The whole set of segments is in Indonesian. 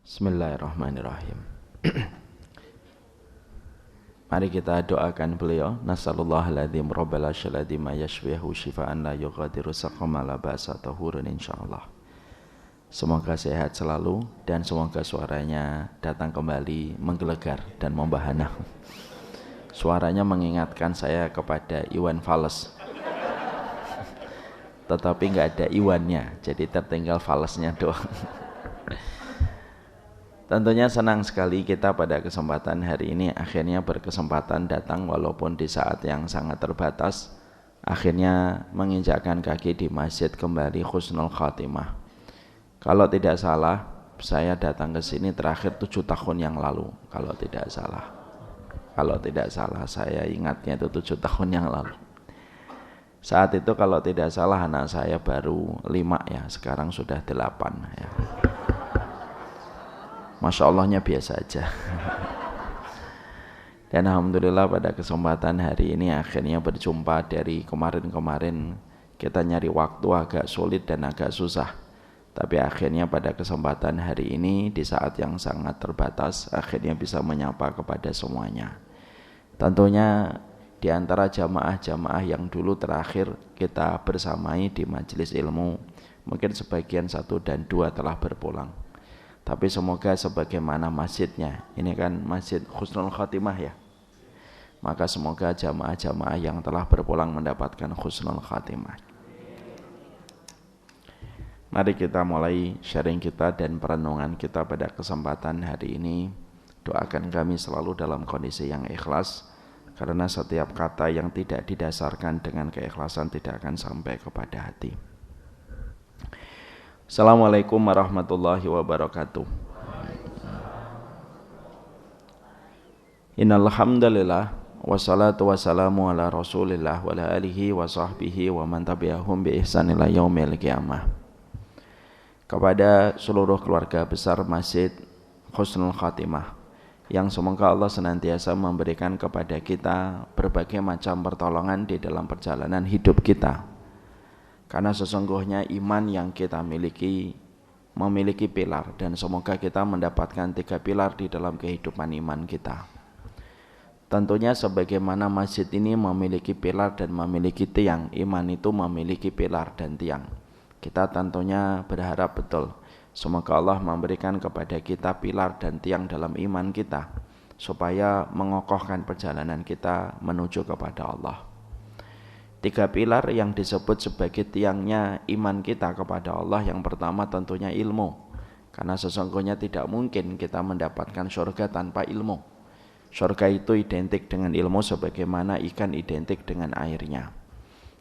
Bismillahirrahmanirrahim. Mari kita doakan beliau. Nasallallahu aladzim rabbal asyaladi ma yashfihu shifaan la yughadiru saqama la ba'sa tahurun insyaallah. Semoga sehat selalu dan semoga suaranya datang kembali menggelegar dan membahana. Suaranya mengingatkan saya kepada Iwan Fals. Tetapi enggak ada Iwannya, jadi tertinggal Falsnya doang. Tentunya senang sekali kita pada kesempatan hari ini akhirnya berkesempatan datang walaupun di saat yang sangat terbatas, akhirnya menginjakkan kaki di masjid kembali Husnul Khatimah. Kalau tidak salah, saya datang ke sini terakhir 7 tahun yang lalu, kalau tidak salah. Kalau tidak salah, saya ingatnya itu 7 tahun yang lalu. Saat itu kalau tidak salah anak saya baru 5 ya, sekarang sudah 8 ya. Masya Allahnya biasa aja. Dan Alhamdulillah pada kesempatan hari ini akhirnya berjumpa. Dari kemarin-kemarin kita nyari waktu agak sulit dan agak susah, tapi akhirnya pada kesempatan hari ini di saat yang sangat terbatas akhirnya bisa menyapa kepada semuanya. Tentunya di antara jamaah-jamaah yang dulu terakhir kita bersamai di majelis ilmu, mungkin sebagian 1 dan 2 telah berpulang. Tapi semoga sebagaimana masjidnya, ini kan Masjid Husnul Khatimah ya, maka semoga jamaah-jamaah yang telah berpulang mendapatkan Husnul Khatimah. Mari kita mulai sharing kita dan perenungan kita pada kesempatan hari ini. Doakan kami selalu dalam kondisi yang ikhlas, karena setiap kata yang tidak didasarkan dengan keikhlasan tidak akan sampai kepada hati. Assalamualaikum warahmatullahi wabarakatuh. Innal hamdalillah wassalatu wassalamu ala Rasulillah wa ala alihi wa sahbihi wa man tabi'ahum bi ihsan ila yaumil qiyamah. Kepada seluruh keluarga besar Masjid Husnul Khatimah, yang semoga Allah senantiasa memberikan kepada kita berbagai macam pertolongan di dalam perjalanan hidup kita. Karena sesungguhnya iman yang kita memiliki pilar, dan semoga kita mendapatkan 3 pilar di dalam kehidupan iman kita. Tentunya sebagaimana masjid ini memiliki pilar dan memiliki tiang, iman itu memiliki pilar dan tiang. Kita tentunya berharap betul semoga Allah memberikan kepada kita pilar dan tiang dalam iman kita, supaya mengokohkan perjalanan kita menuju kepada Allah. 3 pilar yang disebut sebagai tiangnya iman kita kepada Allah. Yang pertama tentunya ilmu, karena sesungguhnya tidak mungkin kita mendapatkan surga tanpa ilmu. Surga itu identik dengan ilmu sebagaimana ikan identik dengan airnya.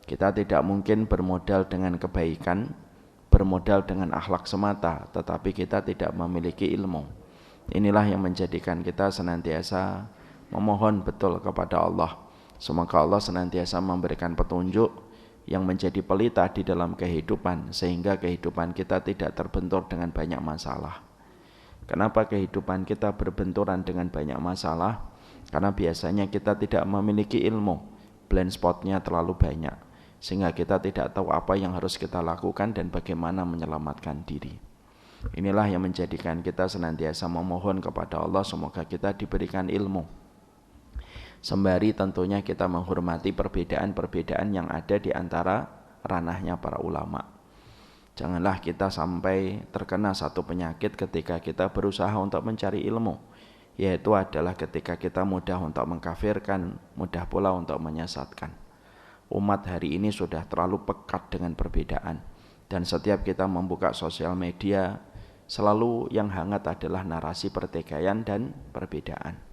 Kita tidak mungkin bermodal dengan kebaikan, bermodal dengan akhlak semata, tetapi kita tidak memiliki ilmu. Inilah yang menjadikan kita senantiasa memohon betul kepada Allah. Semoga Allah senantiasa memberikan petunjuk yang menjadi pelita di dalam kehidupan, sehingga kehidupan kita tidak terbentur dengan banyak masalah. Kenapa kehidupan kita berbenturan dengan banyak masalah? Karena biasanya kita tidak memiliki ilmu, blind spotnya terlalu banyak, sehingga kita tidak tahu apa yang harus kita lakukan dan bagaimana menyelamatkan diri. Inilah yang menjadikan kita senantiasa memohon kepada Allah semoga kita diberikan ilmu. Sembari tentunya kita menghormati perbedaan-perbedaan yang ada di antara ranahnya para ulama. Janganlah kita sampai terkena satu penyakit ketika kita berusaha untuk mencari ilmu, yaitu adalah ketika kita mudah untuk mengkafirkan, mudah pula untuk menyesatkan. Umat hari ini sudah terlalu pekat dengan perbedaan, dan setiap kita membuka sosial media, selalu yang hangat adalah narasi pertikaian dan perbedaan.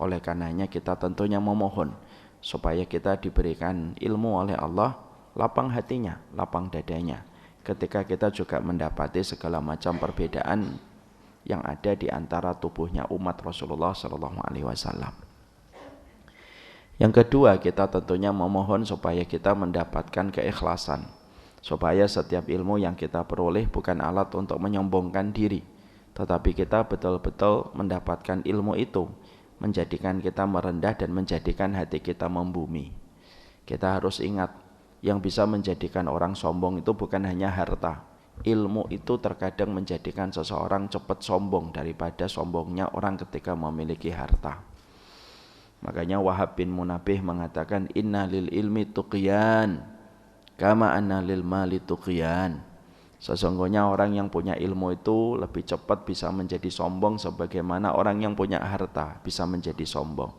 Oleh karenanya kita tentunya memohon supaya kita diberikan ilmu oleh Allah, lapang hatinya, lapang dadanya, ketika kita juga mendapati segala macam perbedaan yang ada di antara tubuhnya umat Rasulullah SAW. Yang kedua, kita tentunya memohon supaya kita mendapatkan keikhlasan, supaya setiap ilmu yang kita peroleh bukan alat untuk menyombongkan diri, tetapi kita betul-betul mendapatkan ilmu itu menjadikan kita merendah dan menjadikan hati kita membumi. Kita harus ingat, yang bisa menjadikan orang sombong itu bukan hanya harta, ilmu itu terkadang menjadikan seseorang cepat sombong daripada sombongnya orang ketika memiliki harta. Makanya Wahab bin Munabih mengatakan inna lil ilmi tuqyan kama anna lil mali tuqyan. Sesungguhnya orang yang punya ilmu itu lebih cepat bisa menjadi sombong sebagaimana orang yang punya harta bisa menjadi sombong.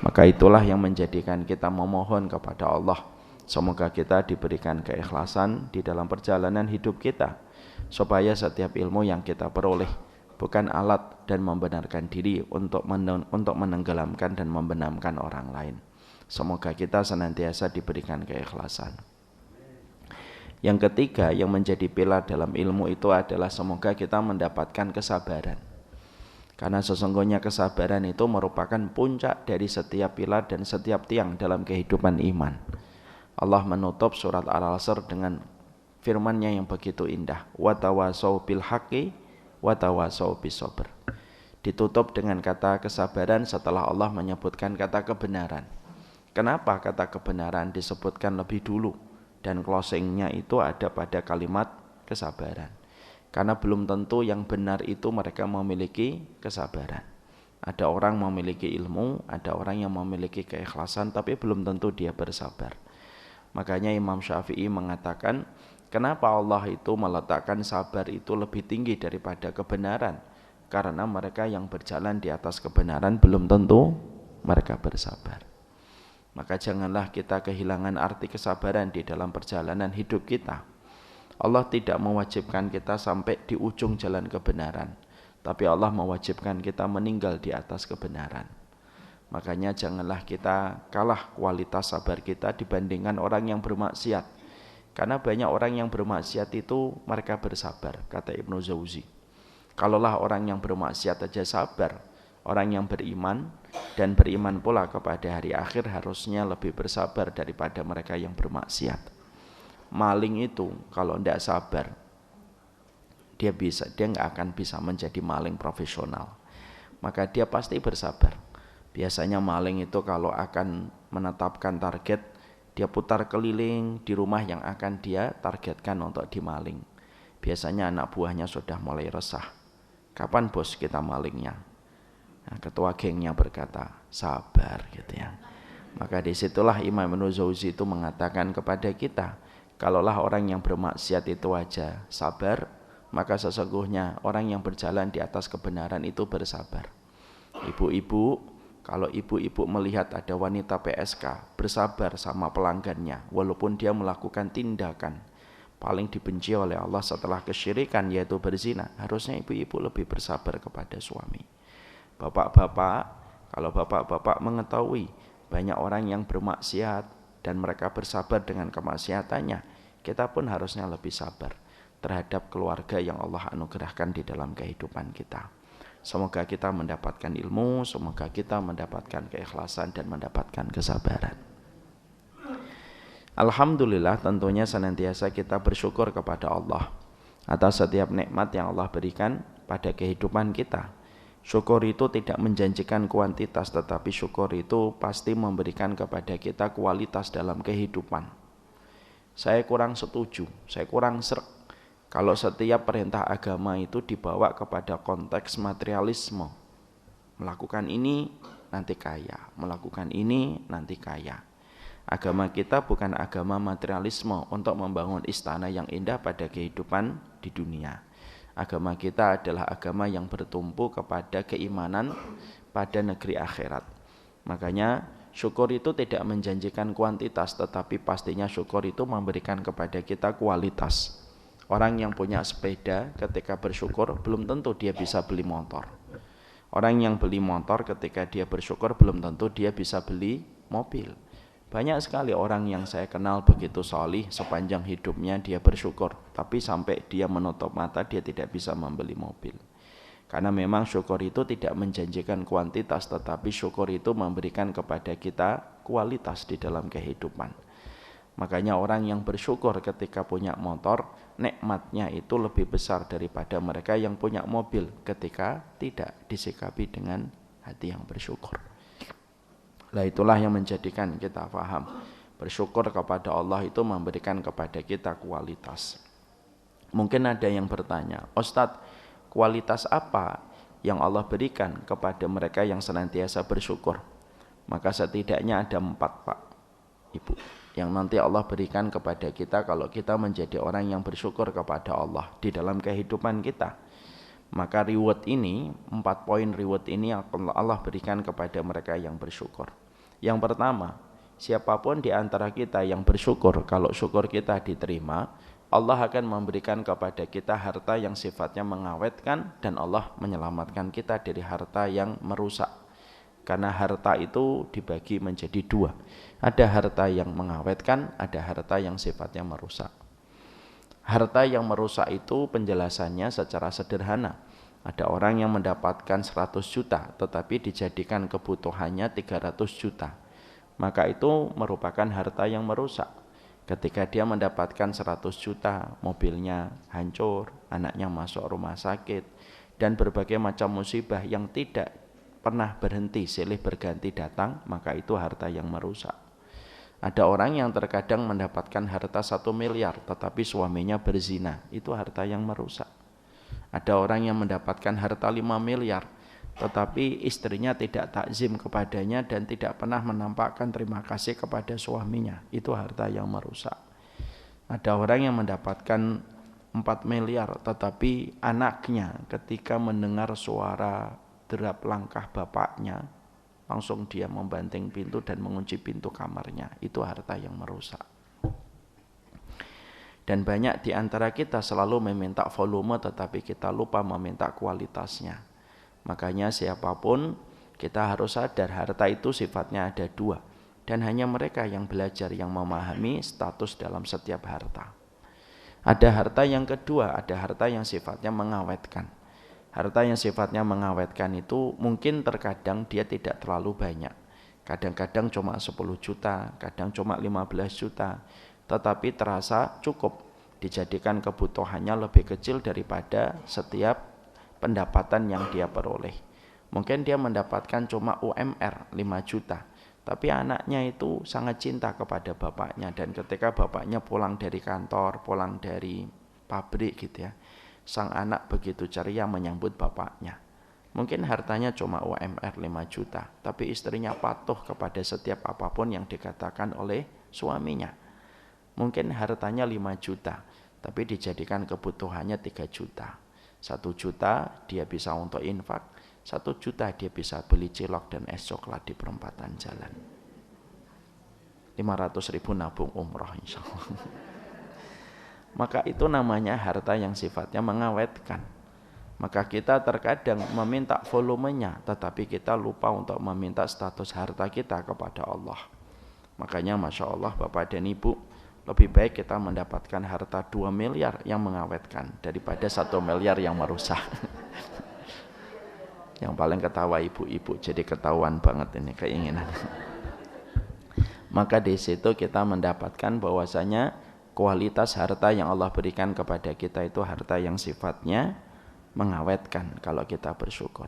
Maka itulah yang menjadikan kita memohon kepada Allah, semoga kita diberikan keikhlasan di dalam perjalanan hidup kita, supaya setiap ilmu yang kita peroleh bukan alat dan membenarkan diri untuk menenggelamkan dan membenamkan orang lain. Semoga kita senantiasa diberikan keikhlasan. Yang ketiga yang menjadi pilar dalam ilmu itu adalah semoga kita mendapatkan kesabaran. Karena sesungguhnya kesabaran itu merupakan puncak dari setiap pilar dan setiap tiang dalam kehidupan iman. Allah menutup surat Al-Asr dengan firman-Nya yang begitu indah. Wa tawasau bil haqqi wa tawasau bis sabr. Ditutup dengan kata kesabaran setelah Allah menyebutkan kata kebenaran. Kenapa kata kebenaran disebutkan lebih dulu dan closing-nya itu ada pada kalimat kesabaran? Karena belum tentu yang benar itu mereka memiliki kesabaran. Ada orang memiliki ilmu, ada orang yang memiliki keikhlasan, tapi belum tentu dia bersabar. Makanya Imam Syafi'i mengatakan, kenapa Allah itu meletakkan sabar itu lebih tinggi daripada kebenaran? Karena mereka yang berjalan di atas kebenaran belum tentu mereka bersabar. Maka janganlah kita kehilangan arti kesabaran di dalam perjalanan hidup kita. Allah tidak mewajibkan kita sampai di ujung jalan kebenaran, tapi Allah mewajibkan kita meninggal di atas kebenaran. Makanya janganlah kita kalah kualitas sabar kita dibandingkan orang yang bermaksiat. Karena banyak orang yang bermaksiat itu mereka bersabar, kata Ibnu Jauzi. Kalaulah orang yang bermaksiat aja sabar, orang yang beriman dan beriman pula kepada hari akhir harusnya lebih bersabar daripada mereka yang bermaksiat. Maling itu kalau tidak sabar, dia nggak akan bisa menjadi maling profesional. Maka dia pasti bersabar. Biasanya maling itu kalau akan menetapkan target, dia putar keliling di rumah yang akan dia targetkan untuk dimaling. Biasanya anak buahnya sudah mulai resah. Kapan bos kita malingnya? Nah, ketua gengnya berkata, sabar gitu ya. Maka disitulah Imam Ibnu Jauzi itu mengatakan kepada kita, kalaulah orang yang bermaksiat itu aja sabar, maka sesungguhnya orang yang berjalan di atas kebenaran itu bersabar. Ibu-ibu, kalau ibu-ibu melihat ada wanita PSK bersabar sama pelanggannya, walaupun dia melakukan tindakan paling dibenci oleh Allah setelah kesyirikan, yaitu berzina, harusnya ibu-ibu lebih bersabar kepada suami. Bapak-bapak, kalau bapak-bapak mengetahui banyak orang yang bermaksiat dan mereka bersabar dengan kemaksiatannya, kita pun harusnya lebih sabar terhadap keluarga yang Allah anugerahkan di dalam kehidupan kita. Semoga kita mendapatkan ilmu, semoga kita mendapatkan keikhlasan dan mendapatkan kesabaran. Alhamdulillah, tentunya senantiasa kita bersyukur kepada Allah atas setiap nikmat yang Allah berikan pada kehidupan kita. Syukur itu tidak menjanjikan kuantitas, tetapi syukur itu pasti memberikan kepada kita kualitas dalam kehidupan. Saya kurang setuju, saya kurang srek kalau setiap perintah agama itu dibawa kepada konteks materialisme. Melakukan ini nanti kaya, melakukan ini nanti kaya. Agama kita bukan agama materialisme untuk membangun istana yang indah pada kehidupan di dunia. Agama kita adalah agama yang bertumpu kepada keimanan pada negeri akhirat. Makanya syukur itu tidak menjanjikan kuantitas, tetapi pastinya syukur itu memberikan kepada kita kualitas. Orang yang punya sepeda ketika bersyukur belum tentu dia bisa beli motor. Orang yang beli motor ketika dia bersyukur belum tentu dia bisa beli mobil. Banyak sekali orang yang saya kenal begitu solih, sepanjang hidupnya dia bersyukur, tapi sampai dia menutup mata dia tidak bisa membeli mobil. Karena memang syukur itu tidak menjanjikan kuantitas, tetapi syukur itu memberikan kepada kita kualitas di dalam kehidupan. Makanya orang yang bersyukur ketika punya motor, nikmatnya itu lebih besar daripada mereka yang punya mobil ketika tidak disikapi dengan hati yang bersyukur. Nah, itulah yang menjadikan kita paham bersyukur kepada Allah itu memberikan kepada kita kualitas. Mungkin ada yang bertanya, Ustadz, kualitas apa yang Allah berikan kepada mereka yang senantiasa bersyukur? Maka setidaknya ada 4, Pak, Ibu, yang nanti Allah berikan kepada kita kalau kita menjadi orang yang bersyukur kepada Allah di dalam kehidupan kita. Maka reward ini, 4 poin reward ini Allah berikan kepada mereka yang bersyukur. Yang pertama, siapapun di antara kita yang bersyukur, kalau syukur kita diterima, Allah akan memberikan kepada kita harta yang sifatnya mengawetkan, dan Allah menyelamatkan kita dari harta yang merusak. Karena harta itu dibagi menjadi 2. Ada harta yang mengawetkan, ada harta yang sifatnya merusak. Harta yang merusak itu penjelasannya secara sederhana. Ada orang yang mendapatkan 100 juta tetapi dijadikan kebutuhannya 300 juta. Maka itu merupakan harta yang merusak. Ketika dia mendapatkan 100 juta, mobilnya hancur, anaknya masuk rumah sakit, dan berbagai macam musibah yang tidak pernah berhenti silih berganti datang, maka itu harta yang merusak. Ada orang yang terkadang mendapatkan harta 1 miliar tetapi suaminya berzina, itu harta yang merusak. Ada orang yang mendapatkan harta 5 miliar tetapi istrinya tidak takzim kepadanya dan tidak pernah menampakkan terima kasih kepada suaminya, itu harta yang merusak. Ada orang yang mendapatkan 4 miliar tetapi anaknya ketika mendengar suara derap langkah bapaknya langsung dia membanting pintu dan mengunci pintu kamarnya, itu harta yang merusak. Dan banyak di antara kita selalu meminta volume tetapi kita lupa meminta kualitasnya. Makanya siapapun kita harus sadar harta itu sifatnya ada 2, dan hanya mereka yang belajar yang memahami status dalam setiap harta. Ada harta yang kedua, ada harta yang sifatnya mengawetkan. Harta yang sifatnya mengawetkan itu mungkin terkadang dia tidak terlalu banyak. Kadang-kadang cuma 10 juta, kadang cuma 15 juta, tetapi terasa cukup, dijadikan kebutuhannya lebih kecil daripada setiap pendapatan yang dia peroleh. Mungkin dia mendapatkan cuma UMR 5 juta, tapi anaknya itu sangat cinta kepada bapaknya, dan ketika bapaknya pulang dari kantor, pulang dari pabrik gitu ya, sang anak begitu ceria menyambut bapaknya. Mungkin hartanya cuma UMR 5 juta, tapi istrinya patuh kepada setiap apapun yang dikatakan oleh suaminya. Mungkin hartanya 5 juta, tapi dijadikan kebutuhannya 3 juta. 1 juta dia bisa untuk infak, 1 juta dia bisa beli cilok dan es coklat di perempatan jalan. 500.000 nabung umroh insya Allah. Maka itu namanya harta yang sifatnya mengawetkan. Maka kita terkadang meminta volumenya, tetapi kita lupa untuk meminta status harta kita kepada Allah. Makanya Masya Allah Bapak dan Ibu, lebih baik kita mendapatkan harta 2 miliar yang mengawetkan daripada 1 miliar yang merusak. Yang paling ketawa ibu-ibu, jadi ketahuan banget ini keinginan. Maka di situ kita mendapatkan bahwasanya kualitas harta yang Allah berikan kepada kita itu harta yang sifatnya mengawetkan kalau kita bersyukur.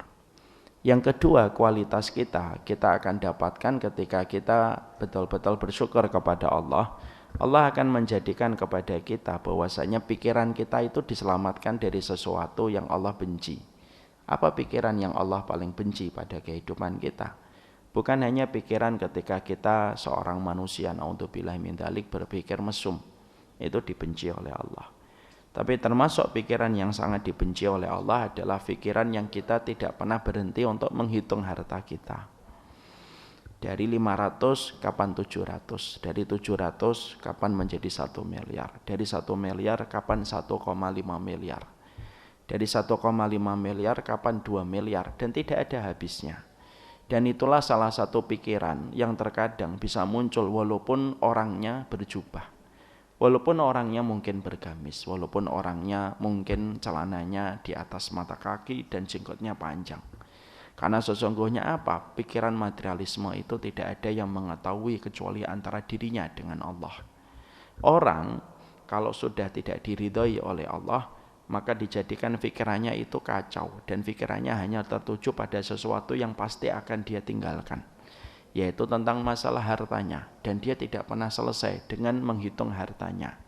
Yang kedua, kualitas kita akan dapatkan ketika kita betul-betul bersyukur kepada Allah. Allah akan menjadikan kepada kita bahwasanya pikiran kita itu diselamatkan dari sesuatu yang Allah benci. Apa pikiran yang Allah paling benci pada kehidupan kita? Bukan hanya pikiran ketika kita seorang manusia, naudzubillah min dzalik, berpikir mesum. Itu dibenci oleh Allah. Tapi termasuk pikiran yang sangat dibenci oleh Allah adalah pikiran yang kita tidak pernah berhenti untuk menghitung harta kita. Dari 500 kapan 700, dari 700 kapan menjadi 1 miliar, dari 1 miliar kapan 1,5 miliar, dari 1,5 miliar kapan 2 miliar, dan tidak ada habisnya. Dan itulah salah satu pikiran yang terkadang bisa muncul walaupun orangnya berjubah, walaupun orangnya mungkin bergamis, walaupun orangnya mungkin celananya di atas mata kaki dan jenggotnya panjang. Karena sesungguhnya apa? Pikiran materialisme itu tidak ada yang mengetahui kecuali antara dirinya dengan Allah. Orang kalau sudah tidak diridhoi oleh Allah, maka dijadikan pikirannya itu kacau, dan pikirannya hanya tertuju pada sesuatu yang pasti akan dia tinggalkan, yaitu tentang masalah hartanya, dan dia tidak pernah selesai dengan menghitung hartanya.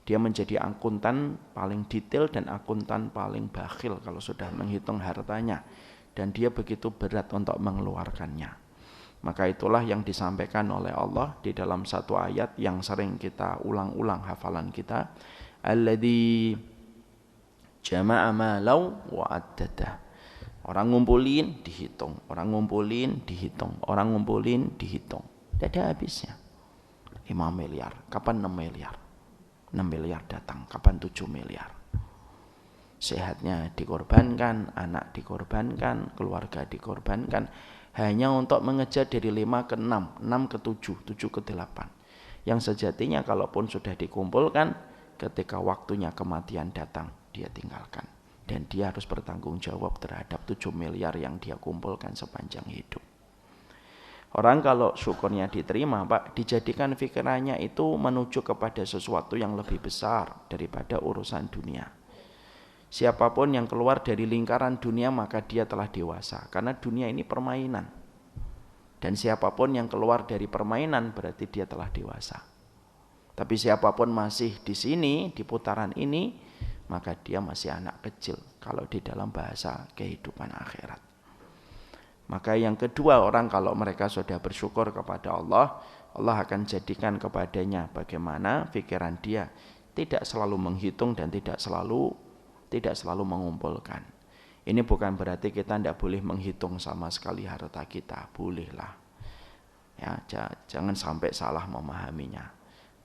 Dia menjadi akuntan paling detail dan akuntan paling bakhil kalau sudah menghitung hartanya. Dan dia begitu berat untuk mengeluarkannya. Maka itulah yang disampaikan oleh Allah di dalam satu ayat yang sering kita ulang-ulang hafalan kita. Alladzi jama'a malau wa addadah. Orang ngumpulin dihitung, orang ngumpulin dihitung, orang ngumpulin dihitung. Tidak ada habisnya. 5 miliar, kapan 6 miliar? 6 miliar datang, kapan 7 miliar? Sehatnya dikorbankan, anak dikorbankan, keluarga dikorbankan hanya untuk mengejar dari 5 ke 6, 6 ke 7, 7 ke 8. Yang sejatinya kalaupun sudah dikumpulkan, ketika waktunya kematian datang, dia tinggalkan. Dan dia harus bertanggung jawab terhadap 7 miliar yang dia kumpulkan sepanjang hidup. Orang kalau syukurnya diterima, Pak, dijadikan pikirannya itu menuju kepada sesuatu yang lebih besar daripada urusan dunia. Siapapun yang keluar dari lingkaran dunia maka dia telah dewasa. Karena dunia ini permainan. Dan siapapun yang keluar dari permainan berarti dia telah dewasa. Tapi siapapun masih di sini, di putaran ini, maka dia masih anak kecil kalau di dalam bahasa kehidupan akhirat. Maka yang kedua, orang kalau mereka sudah bersyukur kepada Allah, Allah akan jadikan kepadanya bagaimana pikiran dia tidak selalu menghitung dan tidak selalu mengumpulkan. Ini bukan berarti kita tidak boleh menghitung sama sekali harta kita, bolehlah. Ya, jangan sampai salah memahaminya.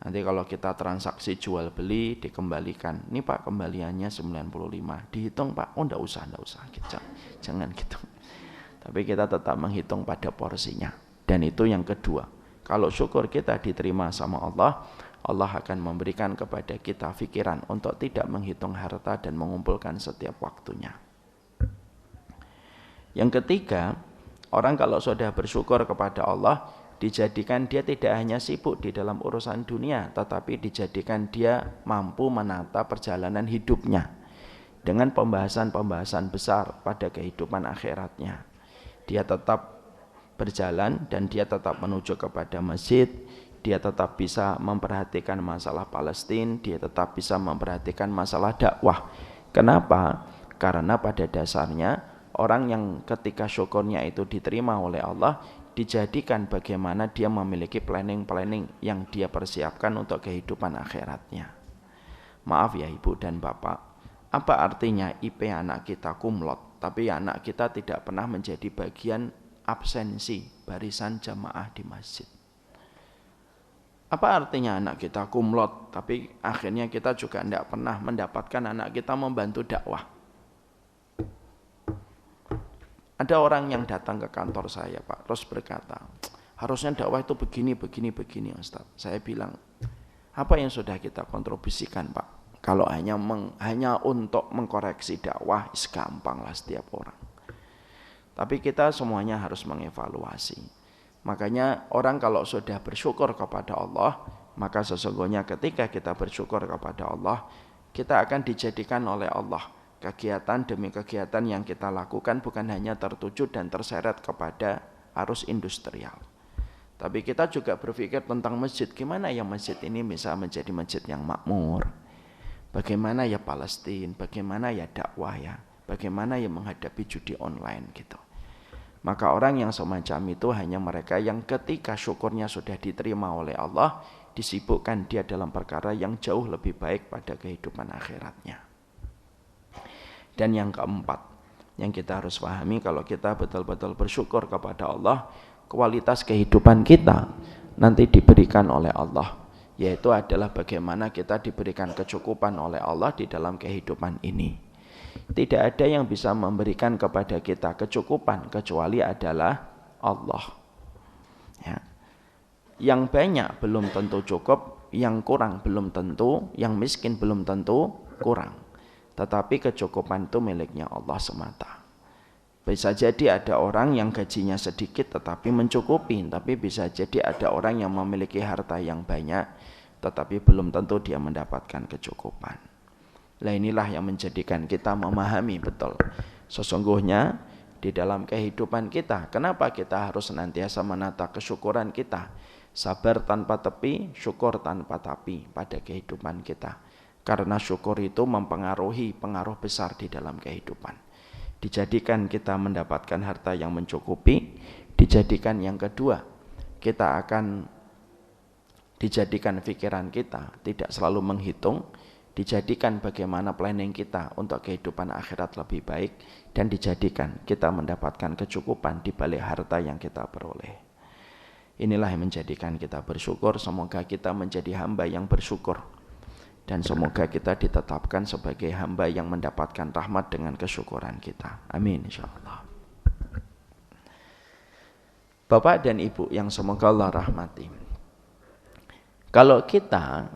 Nanti kalau kita transaksi jual beli dikembalikan, ini Pak kembaliannya 95, dihitung Pak, oh enggak usah, jangan gitu. Tapi kita tetap menghitung pada porsinya. Dan itu yang kedua. Kalau syukur kita diterima sama Allah, Allah akan memberikan kepada kita pikiran untuk tidak menghitung harta dan mengumpulkan setiap waktunya. Yang ketiga, orang kalau sudah bersyukur kepada Allah, dijadikan dia tidak hanya sibuk di dalam urusan dunia, tetapi dijadikan dia mampu menata perjalanan hidupnya dengan pembahasan-pembahasan besar pada kehidupan akhiratnya. Dia tetap berjalan dan dia tetap menuju kepada masjid, dia tetap bisa memperhatikan masalah Palestina, dia tetap bisa memperhatikan masalah dakwah. Kenapa? Karena pada dasarnya orang yang ketika syukurnya itu diterima oleh Allah, dijadikan bagaimana dia memiliki planning-planning yang dia persiapkan untuk kehidupan akhiratnya. Maaf ya Ibu dan Bapak, apa artinya IP anak kita kumlot, tapi anak kita tidak pernah menjadi bagian absensi barisan jamaah di masjid? Apa artinya anak kita kumlot, tapi akhirnya kita juga tidak pernah mendapatkan anak kita membantu dakwah? Ada orang yang datang ke kantor saya Pak, terus berkata, harusnya dakwah itu begini Ustaz. Saya bilang, apa yang sudah kita kontribusikan Pak? Kalau hanya untuk mengkoreksi dakwah, gampang lah setiap orang. Tapi kita semuanya harus mengevaluasi. Makanya orang kalau sudah bersyukur kepada Allah, maka sesungguhnya ketika kita bersyukur kepada Allah, kita akan dijadikan oleh Allah kegiatan demi kegiatan yang kita lakukan bukan hanya tertuju dan terseret kepada arus industrial. Tapi kita juga berpikir tentang masjid, gimana ya masjid ini bisa menjadi masjid yang makmur? Bagaimana ya Palestina? Bagaimana ya dakwah ya? Bagaimana ya menghadapi judi online gitu. Maka orang yang semacam itu hanya mereka yang ketika syukurnya sudah diterima oleh Allah, disibukkan dia dalam perkara yang jauh lebih baik pada kehidupan akhiratnya. Dan yang keempat, yang kita harus pahami kalau kita betul-betul bersyukur kepada Allah, kualitas kehidupan kita nanti diberikan oleh Allah, yaitu adalah bagaimana kita diberikan kecukupan oleh Allah di dalam kehidupan ini. Tidak ada yang bisa memberikan kepada kita kecukupan kecuali adalah Allah. Ya. Yang banyak belum tentu cukup, yang kurang belum tentu, yang miskin belum tentu kurang. Tetapi kecukupan itu miliknya Allah semata. Bisa jadi ada orang yang gajinya sedikit tetapi mencukupi, tapi bisa jadi ada orang yang memiliki harta yang banyak tetapi belum tentu dia mendapatkan kecukupan. Nah inilah yang menjadikan kita memahami betul sesungguhnya di dalam kehidupan kita, kenapa kita harus senantiasa menata kesyukuran kita. Sabar tanpa tepi, syukur tanpa tapi pada kehidupan kita. Karena syukur itu mempengaruhi pengaruh besar di dalam kehidupan. Dijadikan kita mendapatkan harta yang mencukupi, dijadikan yang kedua, kita akan dijadikan pikiran kita tidak selalu menghitung, dijadikan bagaimana planning kita untuk kehidupan akhirat lebih baik, dan dijadikan kita mendapatkan kecukupan di balik harta yang kita peroleh. Inilah yang menjadikan kita bersyukur. Semoga kita menjadi hamba yang bersyukur, dan semoga kita ditetapkan sebagai hamba yang mendapatkan rahmat dengan kesyukuran kita. Amin insyaallah. Bapak dan Ibu yang semoga Allah rahmati, kalau kita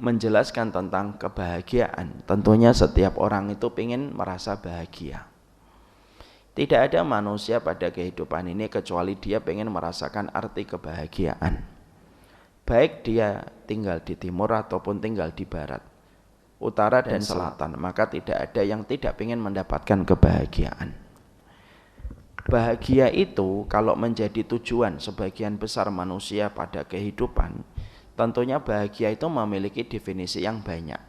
menjelaskan tentang kebahagiaan, tentunya setiap orang itu ingin merasa bahagia. Tidak ada manusia pada kehidupan ini kecuali dia ingin merasakan arti kebahagiaan. Baik dia tinggal di timur ataupun tinggal di barat, utara dan selatan, maka tidak ada yang tidak ingin mendapatkan kebahagiaan. Bahagia itu kalau menjadi tujuan sebagian besar manusia pada kehidupan, tentunya bahagia itu memiliki definisi yang banyak.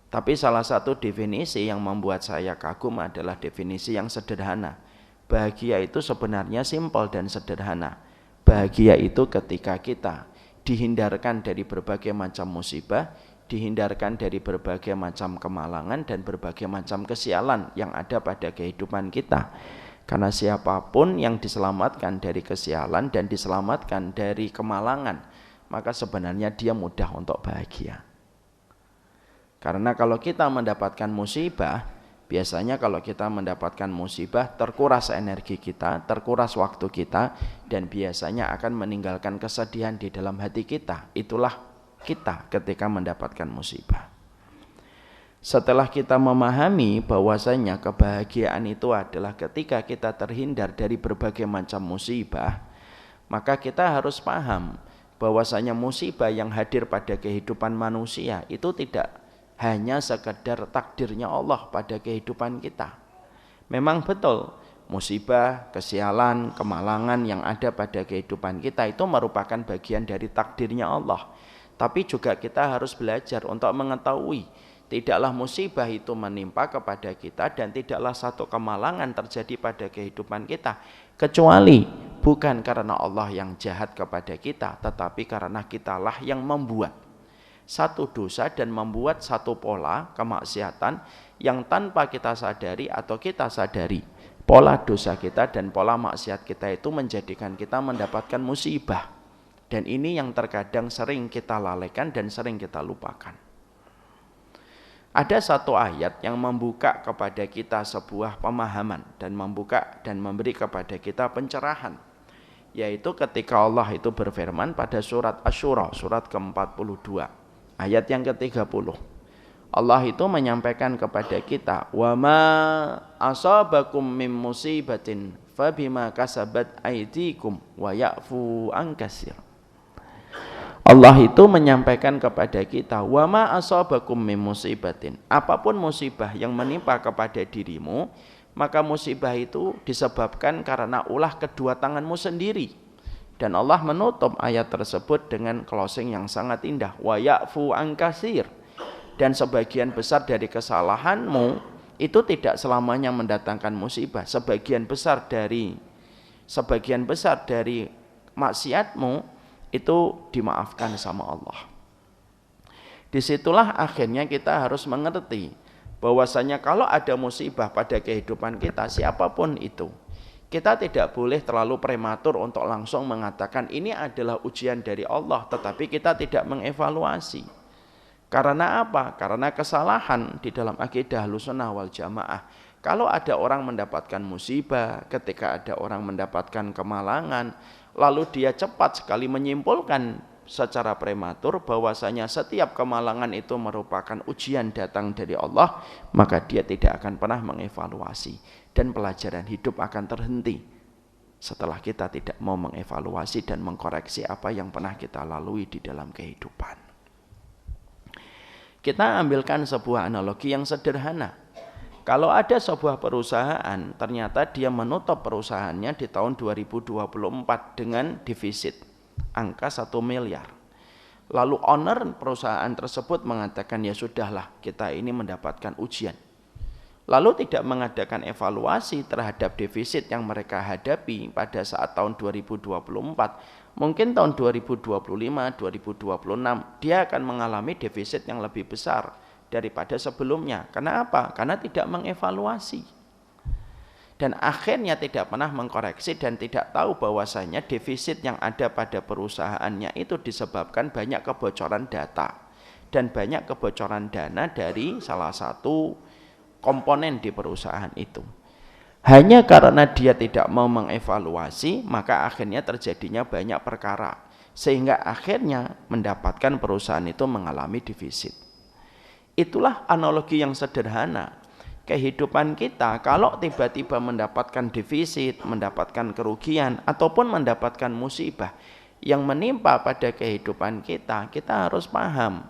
Tapi salah satu definisi yang membuat saya kagum adalah definisi yang sederhana. Bahagia itu sebenarnya simpel dan sederhana. Bahagia itu ketika kita dihindarkan dari berbagai macam musibah, dihindarkan dari berbagai macam kemalangan dan berbagai macam kesialan yang ada pada kehidupan kita. Karena siapapun yang diselamatkan dari kesialan dan diselamatkan dari kemalangan, maka sebenarnya dia mudah untuk bahagia. Karena kalau kita mendapatkan musibah, biasanya kalau kita mendapatkan musibah terkuras energi kita, terkuras waktu kita, dan biasanya akan meninggalkan kesedihan di dalam hati kita. Itulah kita ketika mendapatkan musibah. Setelah kita memahami bahwasanya kebahagiaan itu adalah ketika kita terhindar dari berbagai macam musibah, maka kita harus paham bahwasanya musibah yang hadir pada kehidupan manusia itu tidak hanya sekedar takdirnya Allah pada kehidupan kita. Memang betul, musibah, kesialan, kemalangan yang ada pada kehidupan kita itu merupakan bagian dari takdirnya Allah. Tapi juga kita harus belajar untuk mengetahui, tidaklah musibah itu menimpa kepada kita dan tidaklah satu kemalangan terjadi pada kehidupan kita, kecuali bukan karena Allah yang jahat kepada kita, tetapi karena kitalah yang membuat satu dosa dan membuat satu pola kemaksiatan yang tanpa kita sadari atau kita sadari, pola dosa kita dan pola maksiat kita itu menjadikan kita mendapatkan musibah. Dan ini yang terkadang sering kita lalaikan dan sering kita lupakan. Ada satu ayat yang membuka kepada kita sebuah pemahaman dan membuka dan memberi kepada kita pencerahan, yaitu ketika Allah itu berfirman pada surat Asy-Syura, surat ke-42, ayat yang ke-30. Allah itu menyampaikan kepada kita, wa ma asabakum mim musibatin fabima kasabat aydikum wa ya'fu an katsir. Allah itu menyampaikan kepada kita, wa ma asabakum mim musibatin, apapun musibah yang menimpa kepada dirimu, maka musibah itu disebabkan karena ulah kedua tanganmu sendiri. Dan Allah menutup ayat tersebut dengan closing yang sangat indah, wa ya'fu an katsir. Dan sebagian besar dari kesalahanmu itu tidak selamanya mendatangkan musibah. Sebagian besar dari maksiatmu itu dimaafkan sama Allah. Disitulah akhirnya kita harus mengerti bahwasanya kalau ada musibah pada kehidupan kita, siapapun itu, kita tidak boleh terlalu prematur untuk langsung mengatakan ini adalah ujian dari Allah, tetapi kita tidak mengevaluasi. Karena apa? Karena kesalahan di dalam akidah Ahlussunnah wal Jamaah. Kalau ada orang mendapatkan musibah, ketika ada orang mendapatkan kemalangan, lalu dia cepat sekali menyimpulkan secara prematur bahwasanya setiap kemalangan itu merupakan ujian datang dari Allah, maka dia tidak akan pernah mengevaluasi dan pelajaran hidup akan terhenti setelah kita tidak mau mengevaluasi dan mengkoreksi apa yang pernah kita lalui di dalam kehidupan. Kita ambilkan sebuah analogi yang sederhana. Kalau ada sebuah perusahaan, ternyata dia menutup perusahaannya di tahun 2024 dengan defisit angka 1 miliar. Lalu owner perusahaan tersebut mengatakan ya sudahlah, kita ini mendapatkan ujian. Lalu tidak mengadakan evaluasi terhadap defisit yang mereka hadapi pada saat tahun 2024. Mungkin tahun 2025, 2026 dia akan mengalami defisit yang lebih besar daripada sebelumnya. Karena apa? Karena tidak mengevaluasi. Dan akhirnya tidak pernah mengkoreksi dan tidak tahu bahwasanya defisit yang ada pada perusahaannya itu disebabkan banyak kebocoran data dan banyak kebocoran dana dari salah satu komponen di perusahaan itu. Hanya karena dia tidak mau mengevaluasi, maka akhirnya terjadinya banyak perkara, sehingga akhirnya mendapatkan perusahaan itu mengalami defisit. Itulah analogi yang sederhana. Kehidupan kita kalau tiba-tiba mendapatkan defisit, mendapatkan kerugian, ataupun mendapatkan musibah yang menimpa pada kehidupan kita, kita harus paham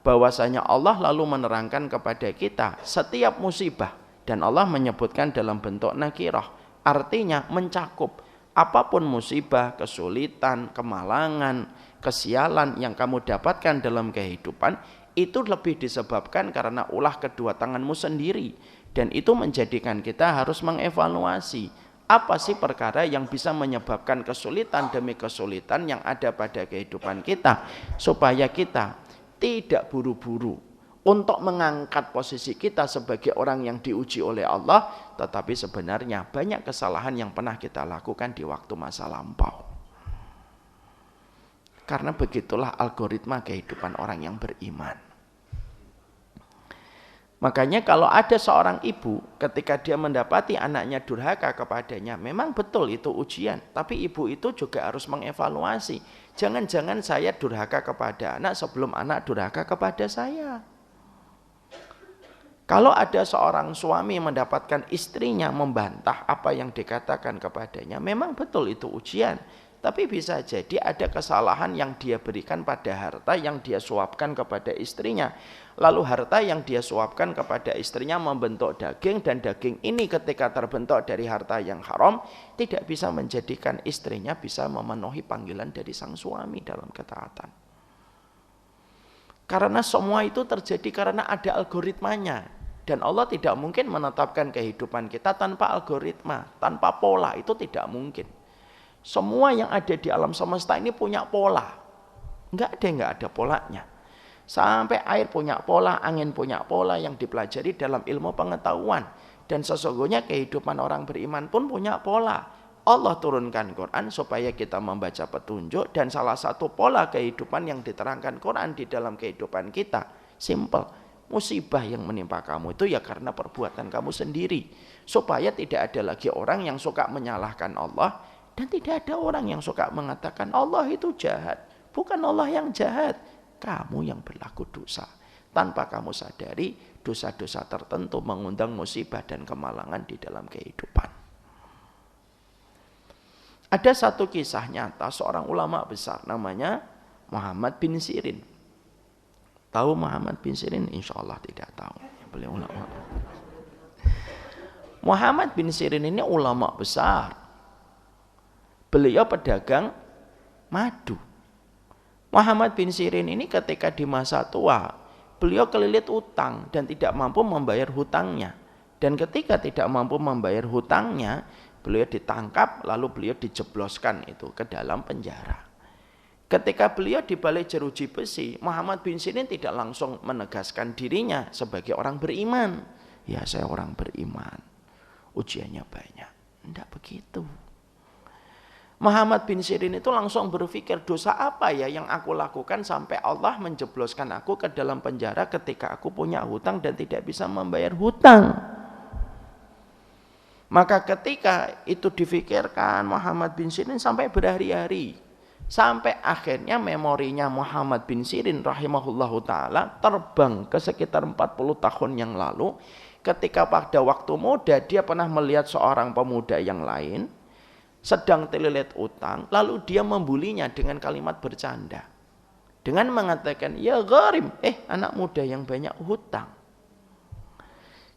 bahwasanya Allah lalu menerangkan kepada kita setiap musibah, dan Allah menyebutkan dalam bentuk nakirah, artinya mencakup apapun musibah, kesulitan, kemalangan, kesialan yang kamu dapatkan dalam kehidupan, itu lebih disebabkan karena ulah kedua tanganmu sendiri. Dan itu menjadikan kita harus mengevaluasi apa sih perkara yang bisa menyebabkan kesulitan demi kesulitan yang ada pada kehidupan kita, supaya kita tidak buru-buru untuk mengangkat posisi kita sebagai orang yang diuji oleh Allah, tetapi sebenarnya banyak kesalahan yang pernah kita lakukan di waktu masa lampau. Karena begitulah algoritma kehidupan orang yang beriman. Makanya kalau ada seorang ibu ketika dia mendapati anaknya durhaka kepadanya, memang betul itu ujian, tapi ibu itu juga harus mengevaluasi. Jangan-jangan saya durhaka kepada anak sebelum anak durhaka kepada saya. Kalau ada seorang suami mendapatkan istrinya membantah apa yang dikatakan kepadanya, memang betul itu ujian. Tapi bisa jadi ada kesalahan yang dia berikan pada harta yang dia suapkan kepada istrinya. Lalu harta yang dia suapkan kepada istrinya membentuk daging, dan daging ini ketika terbentuk dari harta yang haram tidak bisa menjadikan istrinya bisa memenuhi panggilan dari sang suami dalam ketaatan. Karena semua itu terjadi karena ada algoritmanya. Dan Allah tidak mungkin menetapkan kehidupan kita tanpa algoritma, tanpa pola, itu tidak mungkin. Semua yang ada di alam semesta ini punya pola. Enggak ada polanya. Sampai air punya pola, angin punya pola yang dipelajari dalam ilmu pengetahuan. Dan sesungguhnya kehidupan orang beriman pun punya pola. Allah turunkan Quran supaya kita membaca petunjuk, dan salah satu pola kehidupan yang diterangkan Quran di dalam kehidupan kita, simple. Musibah yang menimpa kamu itu ya karena perbuatan kamu sendiri. Supaya tidak ada lagi orang yang suka menyalahkan Allah, dan tidak ada orang yang suka mengatakan Allah itu jahat. Bukan Allah yang jahat, kamu yang berlaku dosa. Tanpa kamu sadari, dosa-dosa tertentu mengundang musibah dan kemalangan di dalam kehidupan. Ada satu kisah nyata seorang ulama besar namanya Muhammad bin Sirin. Tahu Muhammad bin Sirin? Insya Allah tidak tahu. Beliau ulama. Muhammad bin Sirin ini ulama besar. Beliau pedagang madu. Muhammad bin Sirin ini ketika di masa tua, beliau kelilit utang dan tidak mampu membayar hutangnya. Dan ketika tidak mampu membayar hutangnya, beliau ditangkap lalu beliau dijebloskan itu ke dalam penjara. Ketika beliau di balik jeruji besi, Muhammad bin Sirin tidak langsung menegaskan dirinya sebagai orang beriman. Ya, saya orang beriman. Ujiannya banyak. Tidak begitu. Muhammad bin Sirin itu langsung berpikir, dosa apa ya yang aku lakukan sampai Allah menjebloskan aku ke dalam penjara ketika aku punya hutang dan tidak bisa membayar hutang. Maka ketika itu difikirkan Muhammad bin Sirin sampai berhari-hari. Sampai akhirnya memorinya Muhammad bin Sirin rahimahullahu ta'ala terbang ke sekitar 40 tahun yang lalu. Ketika pada waktu muda dia pernah melihat seorang pemuda yang lain sedang terlilit utang, lalu dia membulinya dengan kalimat bercanda. Dengan mengatakan, ya gharim, anak muda yang banyak hutang.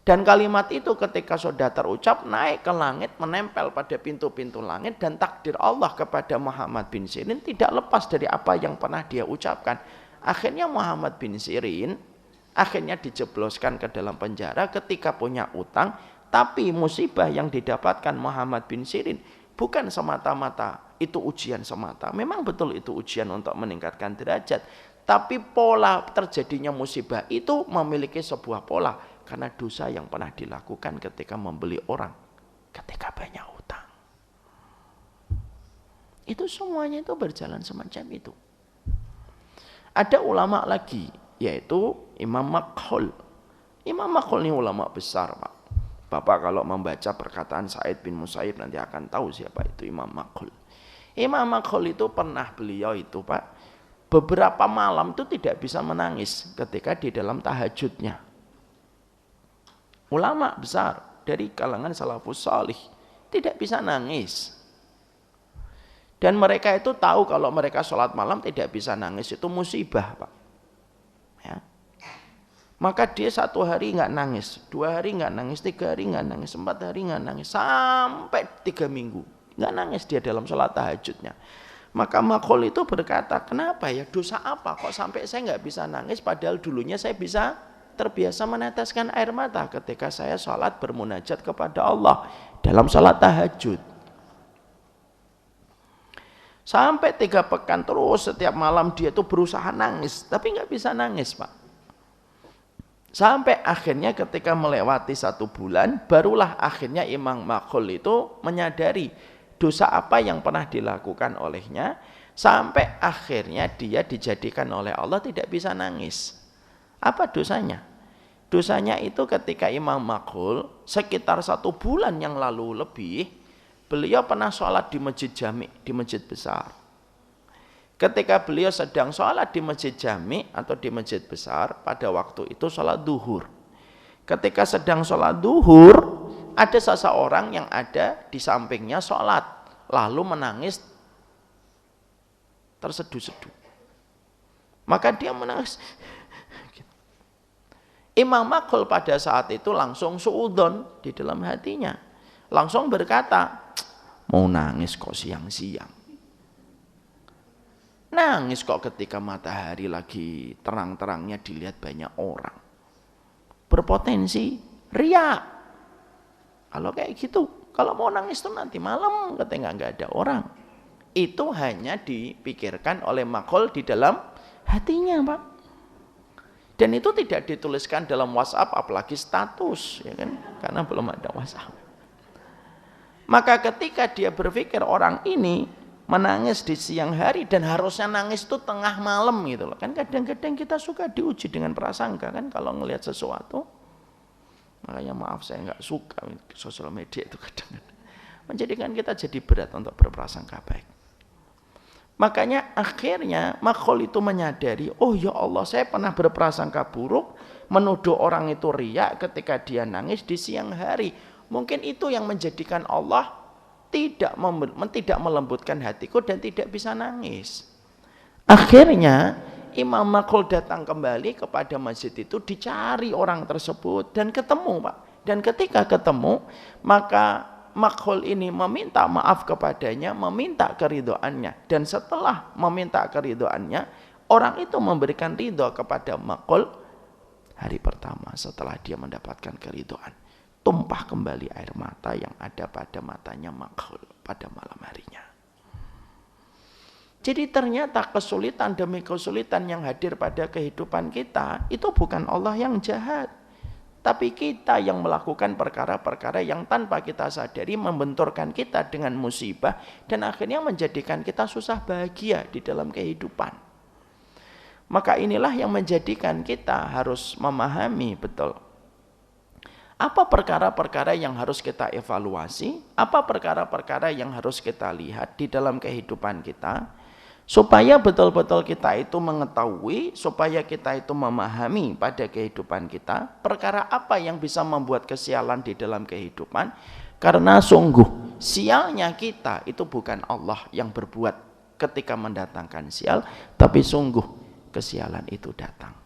Dan kalimat itu ketika sudah terucap, naik ke langit, menempel pada pintu-pintu langit, dan takdir Allah kepada Muhammad bin Sirin tidak lepas dari apa yang pernah dia ucapkan. Akhirnya Muhammad bin Sirin akhirnya dijebloskan ke dalam penjara ketika punya utang. Tapi musibah yang didapatkan Muhammad bin Sirin bukan semata-mata itu ujian semata. Memang betul itu ujian untuk meningkatkan derajat. Tapi pola terjadinya musibah itu memiliki sebuah pola. Karena dosa yang pernah dilakukan ketika membeli orang. Ketika banyak utang. Itu semuanya itu berjalan semacam itu. Ada ulama lagi, yaitu Imam Makhul. Imam Makhul ini ulama besar, Pak. Bapak kalau membaca perkataan Sa'id bin Musayyib nanti akan tahu siapa itu Imam Makhul. Imam Makhul itu pernah beliau itu, Pak, beberapa malam itu tidak bisa menangis ketika di dalam tahajudnya. Ulama besar dari kalangan salafus salih tidak bisa nangis. Dan mereka itu tahu kalau mereka sholat malam tidak bisa nangis itu musibah, Pak. Ya. Maka dia 1 hari nggak nangis, 2 hari nggak nangis, 3 hari nggak nangis, 4 hari nggak nangis, sampai 3 minggu nggak nangis dia dalam sholat tahajudnya. Maka Makhul itu berkata, kenapa ya, dosa apa kok sampai saya nggak bisa nangis, padahal dulunya saya bisa terbiasa meneteskan air mata ketika saya sholat bermunajat kepada Allah dalam sholat tahajud. Sampai 3 pekan terus setiap malam dia tuh berusaha nangis, tapi nggak bisa nangis, Pak. Sampai akhirnya ketika melewati 1 bulan, barulah akhirnya Imam Makhul itu menyadari dosa apa yang pernah dilakukan olehnya, sampai akhirnya dia dijadikan oleh Allah tidak bisa nangis. Apa dosanya? Dosanya itu ketika Imam Makhul sekitar 1 bulan yang lalu lebih, beliau pernah sholat di masjid jami, di masjid besar. Ketika beliau sedang sholat di masjid jami atau di masjid besar, pada waktu itu sholat duhur. Ketika sedang sholat duhur, ada seseorang yang ada di sampingnya sholat, lalu menangis terseduh-seduh. Maka dia menangis. Imam Makhul pada saat itu langsung suudon di dalam hatinya. Langsung berkata, mau nangis kok siang-siang. Nangis kok ketika matahari lagi terang-terangnya dilihat banyak orang. Berpotensi riya. Kalau kayak gitu, kalau mau nangis tuh nanti malam ketika nggak ada orang. Itu hanya dipikirkan oleh Makhul di dalam hatinya, Pak. Dan itu tidak dituliskan dalam WhatsApp, apalagi status, ya kan? Karena belum ada WhatsApp. Maka ketika dia berpikir orang ini menangis di siang hari dan harusnya nangis itu tengah malam gitu loh. Kan kadang-kadang kita suka diuji dengan prasangka kan kalau ngelihat sesuatu. Makanya maaf saya nggak suka sosial media itu kadang-kadang menjadikan kita jadi berat untuk berprasangka baik. Makanya akhirnya Makhul itu menyadari, oh ya Allah, saya pernah berprasangka buruk, menuduh orang itu riya ketika dia nangis di siang hari. Mungkin itu yang menjadikan Allah tidak melembutkan hatiku dan tidak bisa nangis. Akhirnya Imam Makhul datang kembali kepada masjid itu, dicari orang tersebut dan ketemu, Pak. Dan ketika ketemu, maka Makhul ini meminta maaf kepadanya, meminta keridhoannya. Dan setelah meminta keridhoannya, orang itu memberikan ridho kepada Makhul hari pertama setelah dia mendapatkan keridhoan. Tumpah kembali air mata yang ada pada matanya Makhul pada malam harinya. Jadi ternyata kesulitan demi kesulitan yang hadir pada kehidupan kita itu bukan Allah yang jahat, tapi kita yang melakukan perkara-perkara yang tanpa kita sadari membenturkan kita dengan musibah dan akhirnya menjadikan kita susah bahagia di dalam kehidupan. Maka inilah yang menjadikan kita harus memahami betul apa perkara-perkara yang harus kita evaluasi, apa perkara-perkara yang harus kita lihat di dalam kehidupan kita, supaya betul-betul kita itu mengetahui, supaya kita itu memahami pada kehidupan kita, perkara apa yang bisa membuat kesialan di dalam kehidupan, karena sungguh sialnya kita itu bukan Allah yang berbuat ketika mendatangkan sial, tapi sungguh kesialan itu datang.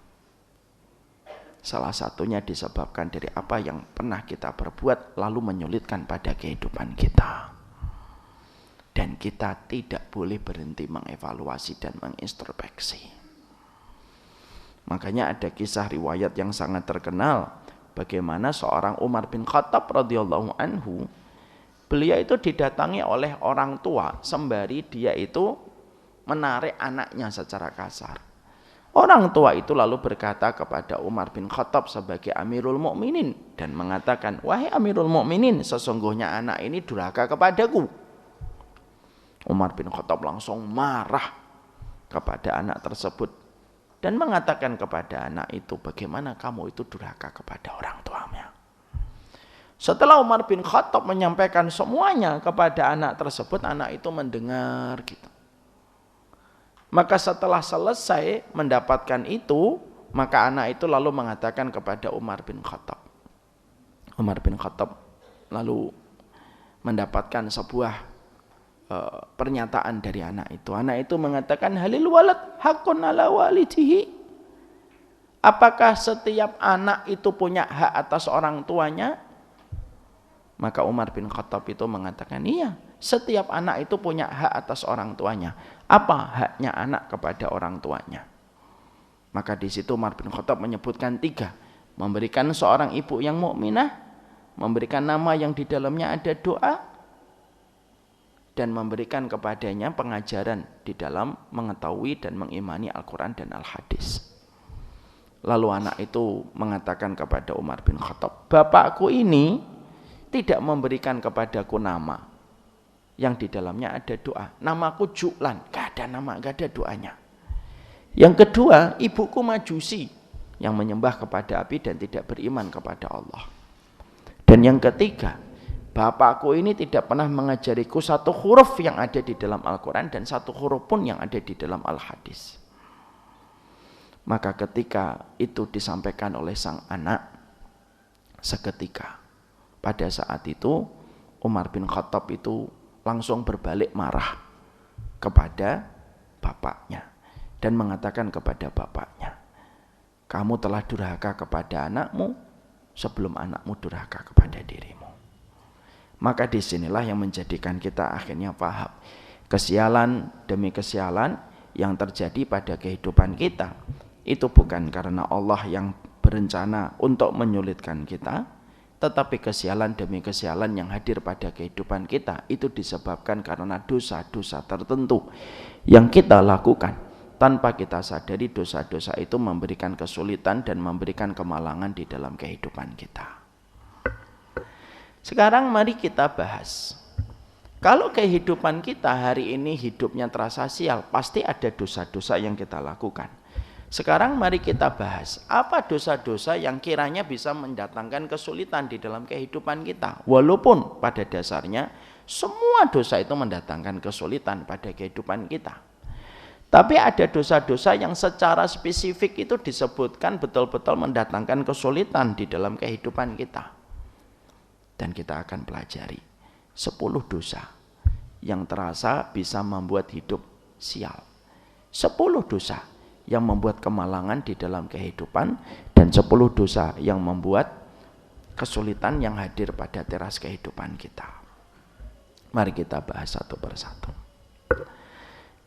Salah satunya disebabkan dari apa yang pernah kita perbuat lalu menyulitkan pada kehidupan kita. Dan kita tidak boleh berhenti mengevaluasi dan mengintrospeksi. Makanya ada kisah riwayat yang sangat terkenal bagaimana seorang Umar bin Khattab radhiyallahu anhu, beliau itu didatangi oleh orang tua sembari dia itu menarik anaknya secara kasar. Orang tua itu lalu berkata kepada Umar bin Khattab sebagai Amirul Mukminin dan mengatakan, "Wahai Amirul Mukminin, sesungguhnya anak ini durhaka kepadaku." Umar bin Khattab langsung marah kepada anak tersebut dan mengatakan kepada anak itu, "Bagaimana kamu itu durhaka kepada orang tuanya?" Setelah Umar bin Khattab menyampaikan semuanya kepada anak tersebut, anak itu mendengar gitu. Maka setelah selesai mendapatkan itu, maka anak itu lalu mengatakan kepada Umar bin Khattab. Umar bin Khattab lalu mendapatkan sebuah pernyataan dari anak itu. Anak itu mengatakan, "Halil walad haqqun ala walidihi." Apakah setiap anak itu punya hak atas orang tuanya? Maka Umar bin Khattab itu mengatakan, iya, setiap anak itu punya hak atas orang tuanya. Apa haknya anak kepada orang tuanya? Maka di situ Umar bin Khattab menyebutkan 3. Memberikan seorang ibu yang mukminah, memberikan nama yang di dalamnya ada doa, dan memberikan kepadanya pengajaran di dalam mengetahui dan mengimani Al-Quran dan Al-Hadis. Lalu anak itu mengatakan kepada Umar bin Khattab, "Bapakku ini tidak memberikan kepadaku nama yang di dalamnya ada doa. Namaku Ju'lan, gak ada nama, gak ada doanya. Yang kedua, ibuku Majusi yang menyembah kepada api dan tidak beriman kepada Allah. Dan yang ketiga, bapakku ini tidak pernah mengajariku satu huruf yang ada di dalam Al-Quran dan satu huruf pun yang ada di dalam Al-Hadis." Maka ketika itu disampaikan oleh sang anak, seketika pada saat itu Umar bin Khattab itu langsung berbalik marah kepada bapaknya dan mengatakan kepada bapaknya, "Kamu telah durhaka kepada anakmu sebelum anakmu durhaka kepada dirimu." Maka disinilah yang menjadikan kita akhirnya paham kesialan demi kesialan yang terjadi pada kehidupan kita itu bukan karena Allah yang berencana untuk menyulitkan kita, tetapi kesialan demi kesialan yang hadir pada kehidupan kita itu disebabkan karena dosa-dosa tertentu yang kita lakukan tanpa kita sadari. Dosa-dosa itu memberikan kesulitan dan memberikan kemalangan di dalam kehidupan kita. Sekarang mari kita bahas, kalau kehidupan kita hari ini hidupnya terasa sial, pasti ada dosa-dosa yang kita lakukan. Sekarang mari kita bahas, apa dosa-dosa yang kiranya bisa mendatangkan kesulitan di dalam kehidupan kita. Walaupun pada dasarnya semua dosa itu mendatangkan kesulitan pada kehidupan kita. Tapi ada dosa-dosa yang secara spesifik itu disebutkan betul-betul mendatangkan kesulitan di dalam kehidupan kita. Dan kita akan pelajari 10 dosa yang terasa bisa membuat hidup sial. 10 dosa yang membuat kemalangan di dalam kehidupan, dan 10 dosa yang membuat kesulitan yang hadir pada teras kehidupan kita. Mari kita bahas satu persatu.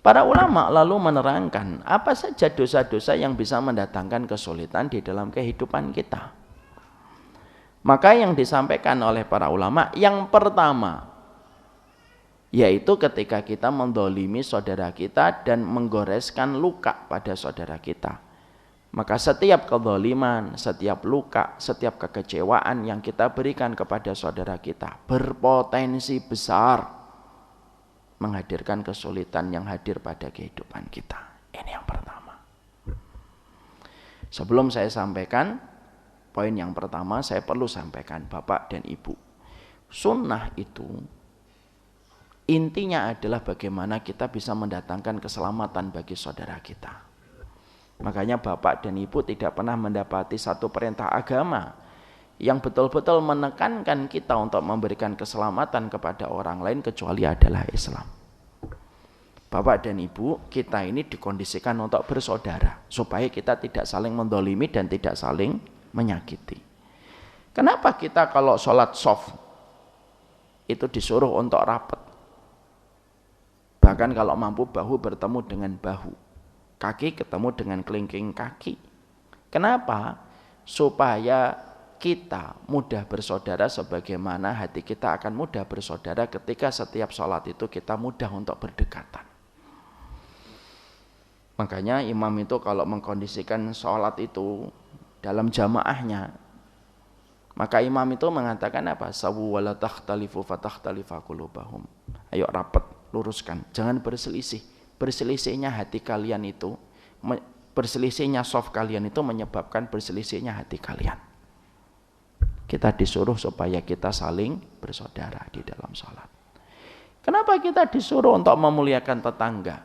Para ulama lalu menerangkan apa saja dosa-dosa yang bisa mendatangkan kesulitan di dalam kehidupan kita. Maka yang disampaikan oleh para ulama, yang pertama yaitu ketika kita mendolimi saudara kita dan menggoreskan luka pada saudara kita. Maka setiap kedoliman, setiap luka, setiap kekecewaan yang kita berikan kepada saudara kita berpotensi besar menghadirkan kesulitan yang hadir pada kehidupan kita. Ini yang pertama. Sebelum saya sampaikan poin yang pertama, saya perlu sampaikan Bapak dan Ibu, sunnah itu intinya adalah bagaimana kita bisa mendatangkan keselamatan bagi saudara kita. Makanya Bapak dan Ibu tidak pernah mendapati satu perintah agama yang betul-betul menekankan kita untuk memberikan keselamatan kepada orang lain kecuali adalah Islam. Bapak dan Ibu, kita ini dikondisikan untuk bersaudara supaya kita tidak saling mendolimi dan tidak saling menyakiti. Kenapa kita kalau sholat soft itu disuruh untuk rapat? Bahkan kalau mampu bahu bertemu dengan bahu, kaki ketemu dengan kelingking kaki. Kenapa? Supaya kita mudah bersaudara sebagaimana hati kita akan mudah bersaudara ketika setiap sholat itu kita mudah untuk berdekatan. Makanya imam itu kalau mengkondisikan sholat itu dalam jamaahnya, maka imam itu mengatakan apa? Sawu wala takhtalifu fatakhtalifa qulubahum. Ayo rapat, luruskan, jangan berselisih. Berselisihnya hati kalian itu, berselisihnya shaf kalian itu menyebabkan berselisihnya hati kalian. Kita disuruh supaya kita saling bersaudara di dalam sholat. Kenapa kita disuruh untuk memuliakan tetangga?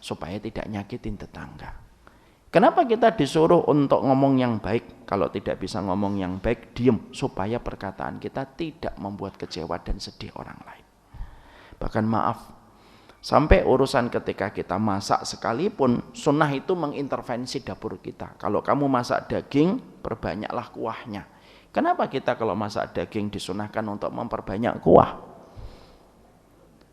Supaya tidak nyakitin tetangga. Kenapa kita disuruh untuk ngomong yang baik? Kalau tidak bisa ngomong yang baik, diem. Supaya perkataan kita tidak membuat kecewa dan sedih orang lain. Bahkan maaf, sampai urusan ketika kita masak sekalipun, sunnah itu mengintervensi dapur kita. Kalau kamu masak daging, perbanyaklah kuahnya. Kenapa kita kalau masak daging disunahkan untuk memperbanyak kuah?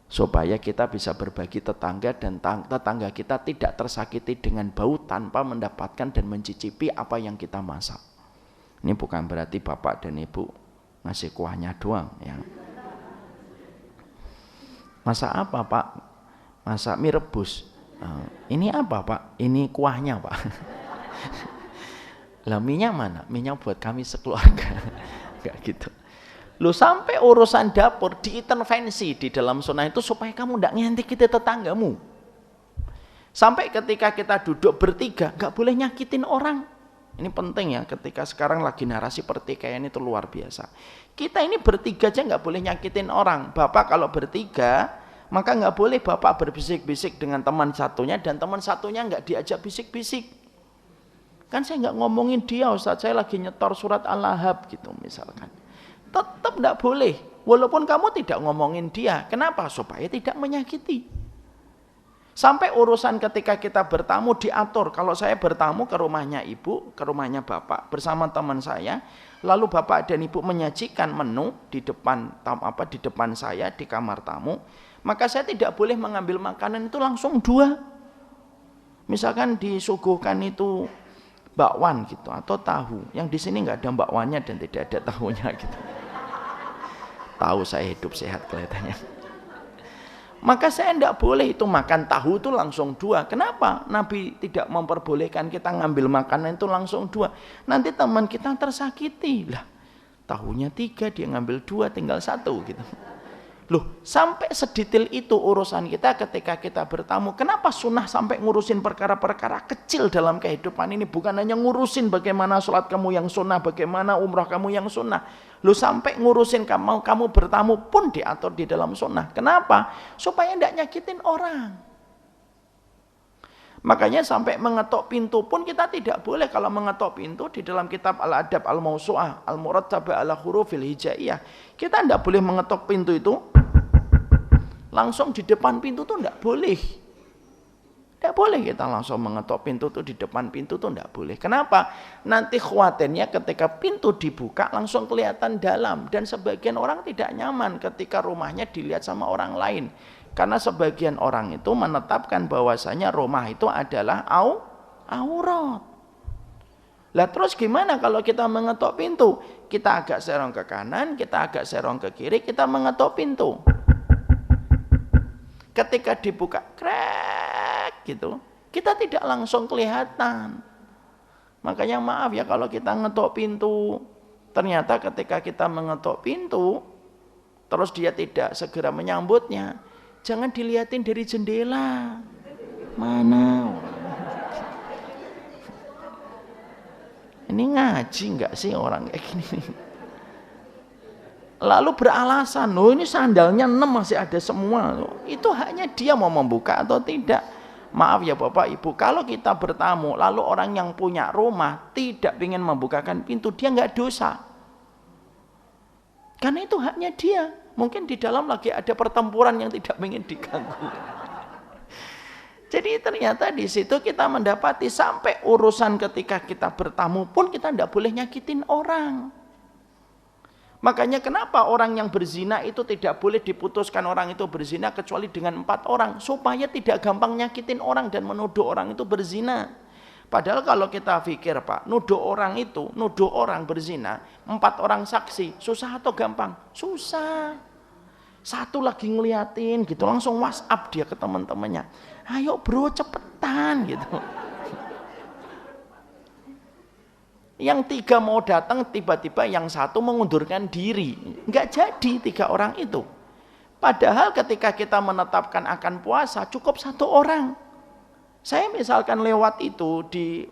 Supaya kita bisa berbagi tetangga dan tetangga kita tidak tersakiti dengan bau tanpa mendapatkan dan mencicipi apa yang kita masak. Ini bukan berarti bapak dan ibu ngasih kuahnya doang ya. Masak apa pak? Masak mie rebus. Ini apa pak? Ini kuahnya pak. Lah minyak mana? Minyak buat kami sekeluarga. Enggak gitu. Lu sampai urusan dapur diintervensi di dalam sunnah itu supaya kamu enggak ngentik-ngentik tetanggamu. Sampai ketika kita duduk bertiga, enggak boleh nyakitin orang. Ini penting ya, ketika sekarang lagi narasi pertikaian itu luar biasa. Kita ini bertiga aja enggak boleh nyakitin orang. Bapak kalau bertiga, maka enggak boleh bapak berbisik-bisik dengan teman satunya dan teman satunya enggak diajak bisik-bisik. Kan saya nggak ngomongin dia Ustaz, saya lagi nyetor surat Al-Lahab gitu misalkan. Tetap nggak boleh, walaupun kamu tidak ngomongin dia. Kenapa? Supaya tidak menyakiti. Sampai urusan ketika kita bertamu diatur. Kalau saya bertamu ke rumahnya ibu, ke rumahnya bapak, bersama teman saya, lalu bapak dan ibu menyajikan menu di depan di depan saya di kamar tamu, maka saya tidak boleh mengambil makanan itu langsung dua. Misalkan disuguhkan itu bakwan gitu atau tahu, yang di sini nggak ada bakwannya dan tidak ada tahunya gitu. Tahu saya hidup sehat kelihatannya. Maka saya tidak boleh itu makan tahu itu langsung dua. Kenapa? Nabi tidak memperbolehkan kita ngambil makanan itu langsung dua. Nanti teman kita tersakiti lah. Tahunya 3 dia ngambil 2 tinggal 1 gitu. Loh, sampai sedetail itu urusan kita ketika kita bertamu. Kenapa sunnah sampai ngurusin perkara-perkara kecil dalam kehidupan ini? Bukan hanya ngurusin bagaimana sholat kamu yang sunnah, bagaimana umrah kamu yang sunnah. Loh, sampai ngurusin kamu bertamu pun diatur di dalam sunnah. Kenapa? Supaya tidak nyakitin orang. Makanya sampai mengetok pintu pun kita tidak boleh. Kalau mengetok pintu di dalam kitab Al-Adab Al-Mawsu'ah Al-Murattabah ala hurufil hijaiyah, kita tidak boleh mengetok pintu itu langsung di depan pintu tuh tidak boleh. Tidak boleh kita langsung mengetok pintu tuh di depan pintu tuh tidak boleh. Kenapa? Nanti khawatirnya ketika pintu dibuka langsung kelihatan dalam. Dan sebagian orang tidak nyaman ketika rumahnya dilihat sama orang lain. Karena sebagian orang itu menetapkan bahwasanya rumah itu adalah aurat. Lah terus gimana kalau kita mengetok pintu? Kita agak serong ke kanan, kita agak serong ke kiri, kita mengetok pintu. Ketika dibuka, krek gitu, kita tidak langsung kelihatan. Makanya maaf ya kalau kita ngetok pintu, ternyata ketika kita mengetok pintu, terus dia tidak segera menyambutnya, jangan dilihatin dari jendela. Mana? Ini ngaji nggak sih orang kayak gini? Lalu beralasan, loh ini sandalnya 6 masih ada semua. Itu haknya dia mau membuka atau tidak. Maaf ya Bapak Ibu, kalau kita bertamu lalu orang yang punya rumah tidak ingin membukakan pintu, dia nggak dosa. Karena itu haknya dia. Mungkin di dalam lagi ada pertempuran yang tidak ingin diganggu. Jadi ternyata di situ kita mendapati sampai urusan ketika kita bertamu pun kita tidak boleh nyakitin orang. Makanya kenapa orang yang berzina itu tidak boleh diputuskan orang itu berzina kecuali dengan 4 orang. Supaya tidak gampang nyakitin orang dan menuduh orang itu berzina. Padahal kalau kita pikir Pak, nuduh orang berzina, 4 orang saksi, susah atau gampang? Susah. Satu lagi ngeliatin gitu, langsung WhatsApp dia ke teman-temannya. Ayo bro, cepetan gitu. Yang 3 mau datang, tiba-tiba yang 1 mengundurkan diri. Enggak jadi 3 orang itu. Padahal ketika kita menetapkan akan puasa, cukup 1 orang. Saya misalkan lewat itu di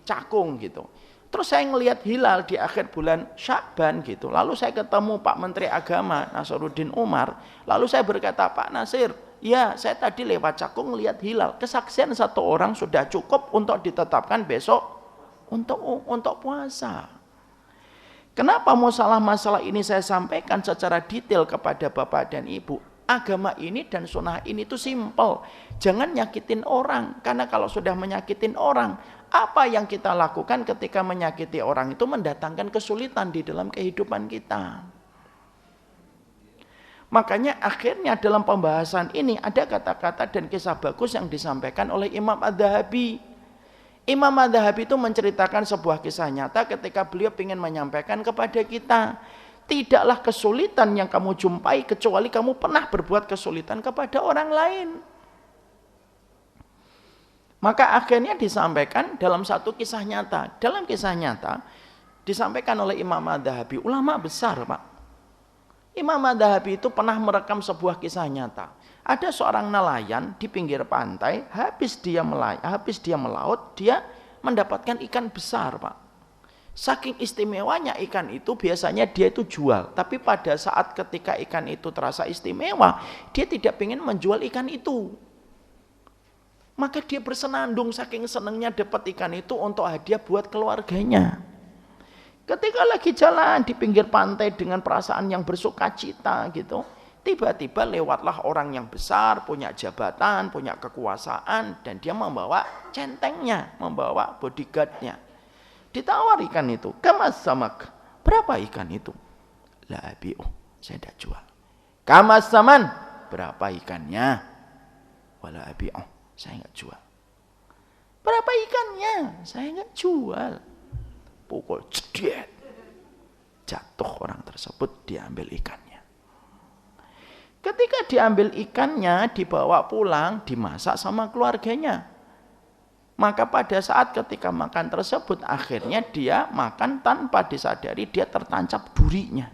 Cakung gitu. Terus saya ngelihat hilal di akhir bulan Sya'ban gitu. Lalu saya ketemu Pak Menteri Agama Nasaruddin Umar. Lalu saya berkata, Pak Nasir, ya saya tadi lewat Cakung ngelihat hilal. Kesaksian 1 orang sudah cukup untuk ditetapkan besok untuk puasa. Kenapa masalah ini saya sampaikan secara detail kepada Bapak dan Ibu? Agama ini dan sunnah ini itu simpel. Jangan nyakitin orang. Karena kalau sudah menyakitin orang, apa yang kita lakukan ketika menyakiti orang itu mendatangkan kesulitan di dalam kehidupan kita. Makanya akhirnya dalam pembahasan ini ada kata-kata dan kisah bagus yang disampaikan oleh Imam Adz-Dzahabi. Imam Adz-Dzahabi itu menceritakan sebuah kisah nyata ketika beliau ingin menyampaikan kepada kita. Tidaklah kesulitan yang kamu jumpai kecuali kamu pernah berbuat kesulitan kepada orang lain. Maka akhirnya disampaikan dalam satu kisah nyata. Dalam kisah nyata disampaikan oleh Imam Adz-Dzahabi, ulama besar Pak. Imam Adz-Dzahabi itu pernah merekam sebuah kisah nyata. Ada seorang nelayan di pinggir pantai, habis dia melaut, dia mendapatkan ikan besar Pak. Saking istimewanya ikan itu biasanya dia itu jual. Tapi pada saat ketika ikan itu terasa istimewa, dia tidak ingin menjual ikan itu. Maka dia bersenandung saking senangnya dapat ikan itu untuk hadiah buat keluarganya. Ketika lagi jalan di pinggir pantai dengan perasaan yang bersukacita gitu, tiba-tiba lewatlah orang yang besar, punya jabatan, punya kekuasaan, dan dia membawa centengnya, membawa bodyguardnya. Ditawar ikan itu, kamas samak, berapa ikan itu? La abi'u, saya tidak jual. Kamas saman, berapa ikannya? Wala abi'u, saya enggak jual. Berapa ikannya? Saya enggak jual. Pukul cedet, jatuh orang tersebut, diambil ikannya. Ketika diambil ikannya, dibawa pulang, dimasak sama keluarganya. Maka pada saat ketika makan tersebut, akhirnya dia makan tanpa disadari dia tertancap durinya.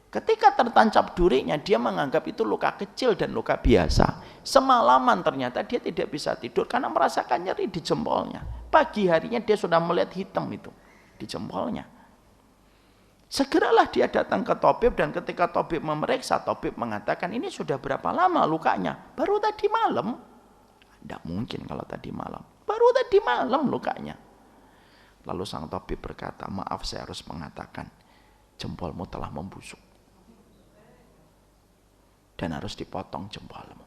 Ketika tertancap durinya, dia menganggap itu luka kecil dan luka biasa. Semalaman ternyata dia tidak bisa tidur karena merasakan nyeri di jempolnya. Pagi harinya dia sudah melihat hitam itu di jempolnya. Segeralah dia datang ke tabib, dan ketika tabib memeriksa, tabib mengatakan, ini sudah berapa lama lukanya? Baru tadi malam. Tidak mungkin kalau tadi malam. Baru tadi malam lukanya. Lalu sang tabib berkata, maaf saya harus mengatakan, jempolmu telah membusuk. Dan harus dipotong jempolmu.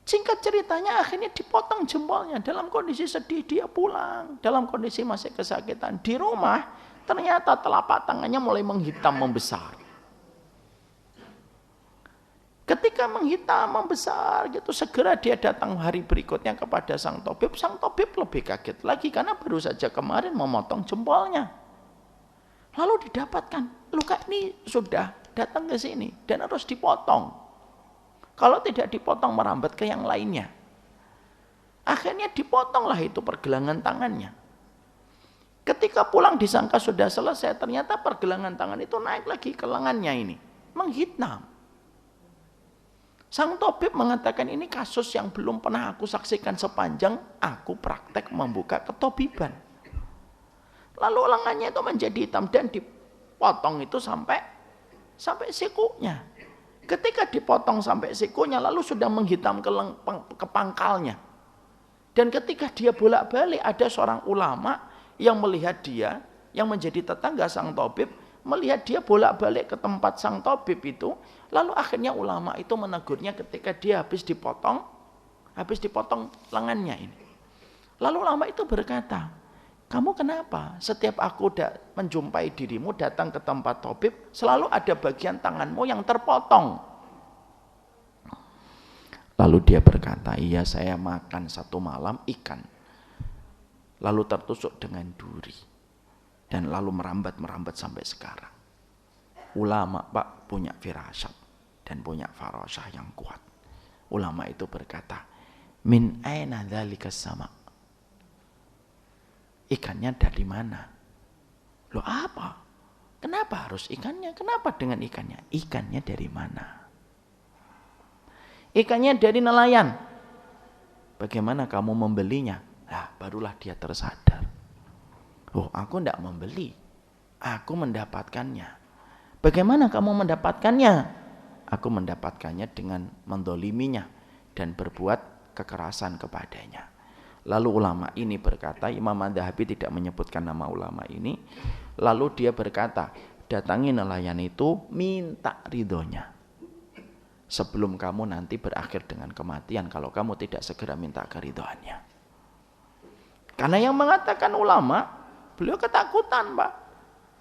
Singkat ceritanya akhirnya dipotong jempolnya. Dalam kondisi sedih dia pulang. Dalam kondisi masih kesakitan. Di rumah ternyata telapak tangannya mulai menghitam membesar. Ketika menghitam membesar gitu, segera dia datang hari berikutnya kepada sang tabib. Sang tabib lebih kaget lagi karena baru saja kemarin memotong jempolnya. Lalu didapatkan luka ini sudah datang ke sini dan harus dipotong. Kalau tidak dipotong merambat ke yang lainnya. Akhirnya dipotonglah itu pergelangan tangannya. Ketika pulang disangka sudah selesai, ternyata pergelangan tangan itu naik lagi ke lengannya ini, menghitam. Sang tabib mengatakan, ini kasus yang belum pernah aku saksikan sepanjang aku praktek membuka ketabiban. Lalu lengannya itu menjadi hitam dan dipotong itu sampai sikunya. Ketika dipotong sampai sikunya, lalu sudah menghitam ke pangkalnya. Dan ketika dia bolak-balik, ada seorang ulama yang melihat dia, yang menjadi tetangga sang tabib, melihat dia bolak-balik ke tempat sang tabib itu. Lalu akhirnya ulama itu menegurnya ketika dia habis dipotong lengannya ini. Lalu ulama itu berkata, kamu kenapa setiap aku menjumpai dirimu datang ke tempat tabib, selalu ada bagian tanganmu yang terpotong? Lalu dia berkata, iya saya makan satu malam ikan, lalu tertusuk dengan duri, dan lalu merambat sampai sekarang. Ulama Pak punya firasat dan punya farasah yang kuat. Ulama itu berkata, min aina dzalika sama? Ikannya dari mana? Loh apa? Kenapa harus ikannya? Kenapa dengan ikannya? Ikannya dari mana? Ikannya dari nelayan. Bagaimana kamu membelinya? Nah, barulah dia tersadar. Oh, aku tidak membeli. Aku mendapatkannya. Bagaimana kamu mendapatkannya? Aku mendapatkannya dengan mendoliminya dan berbuat kekerasan kepadanya. Lalu ulama ini berkata, Imam Adz-Dzahabi tidak menyebutkan nama ulama ini. Lalu dia berkata, datangi nelayan itu, minta ridhonya. Sebelum kamu nanti berakhir dengan kematian, kalau kamu tidak segera minta keridhoannya. Karena yang mengatakan ulama, beliau ketakutan Pak.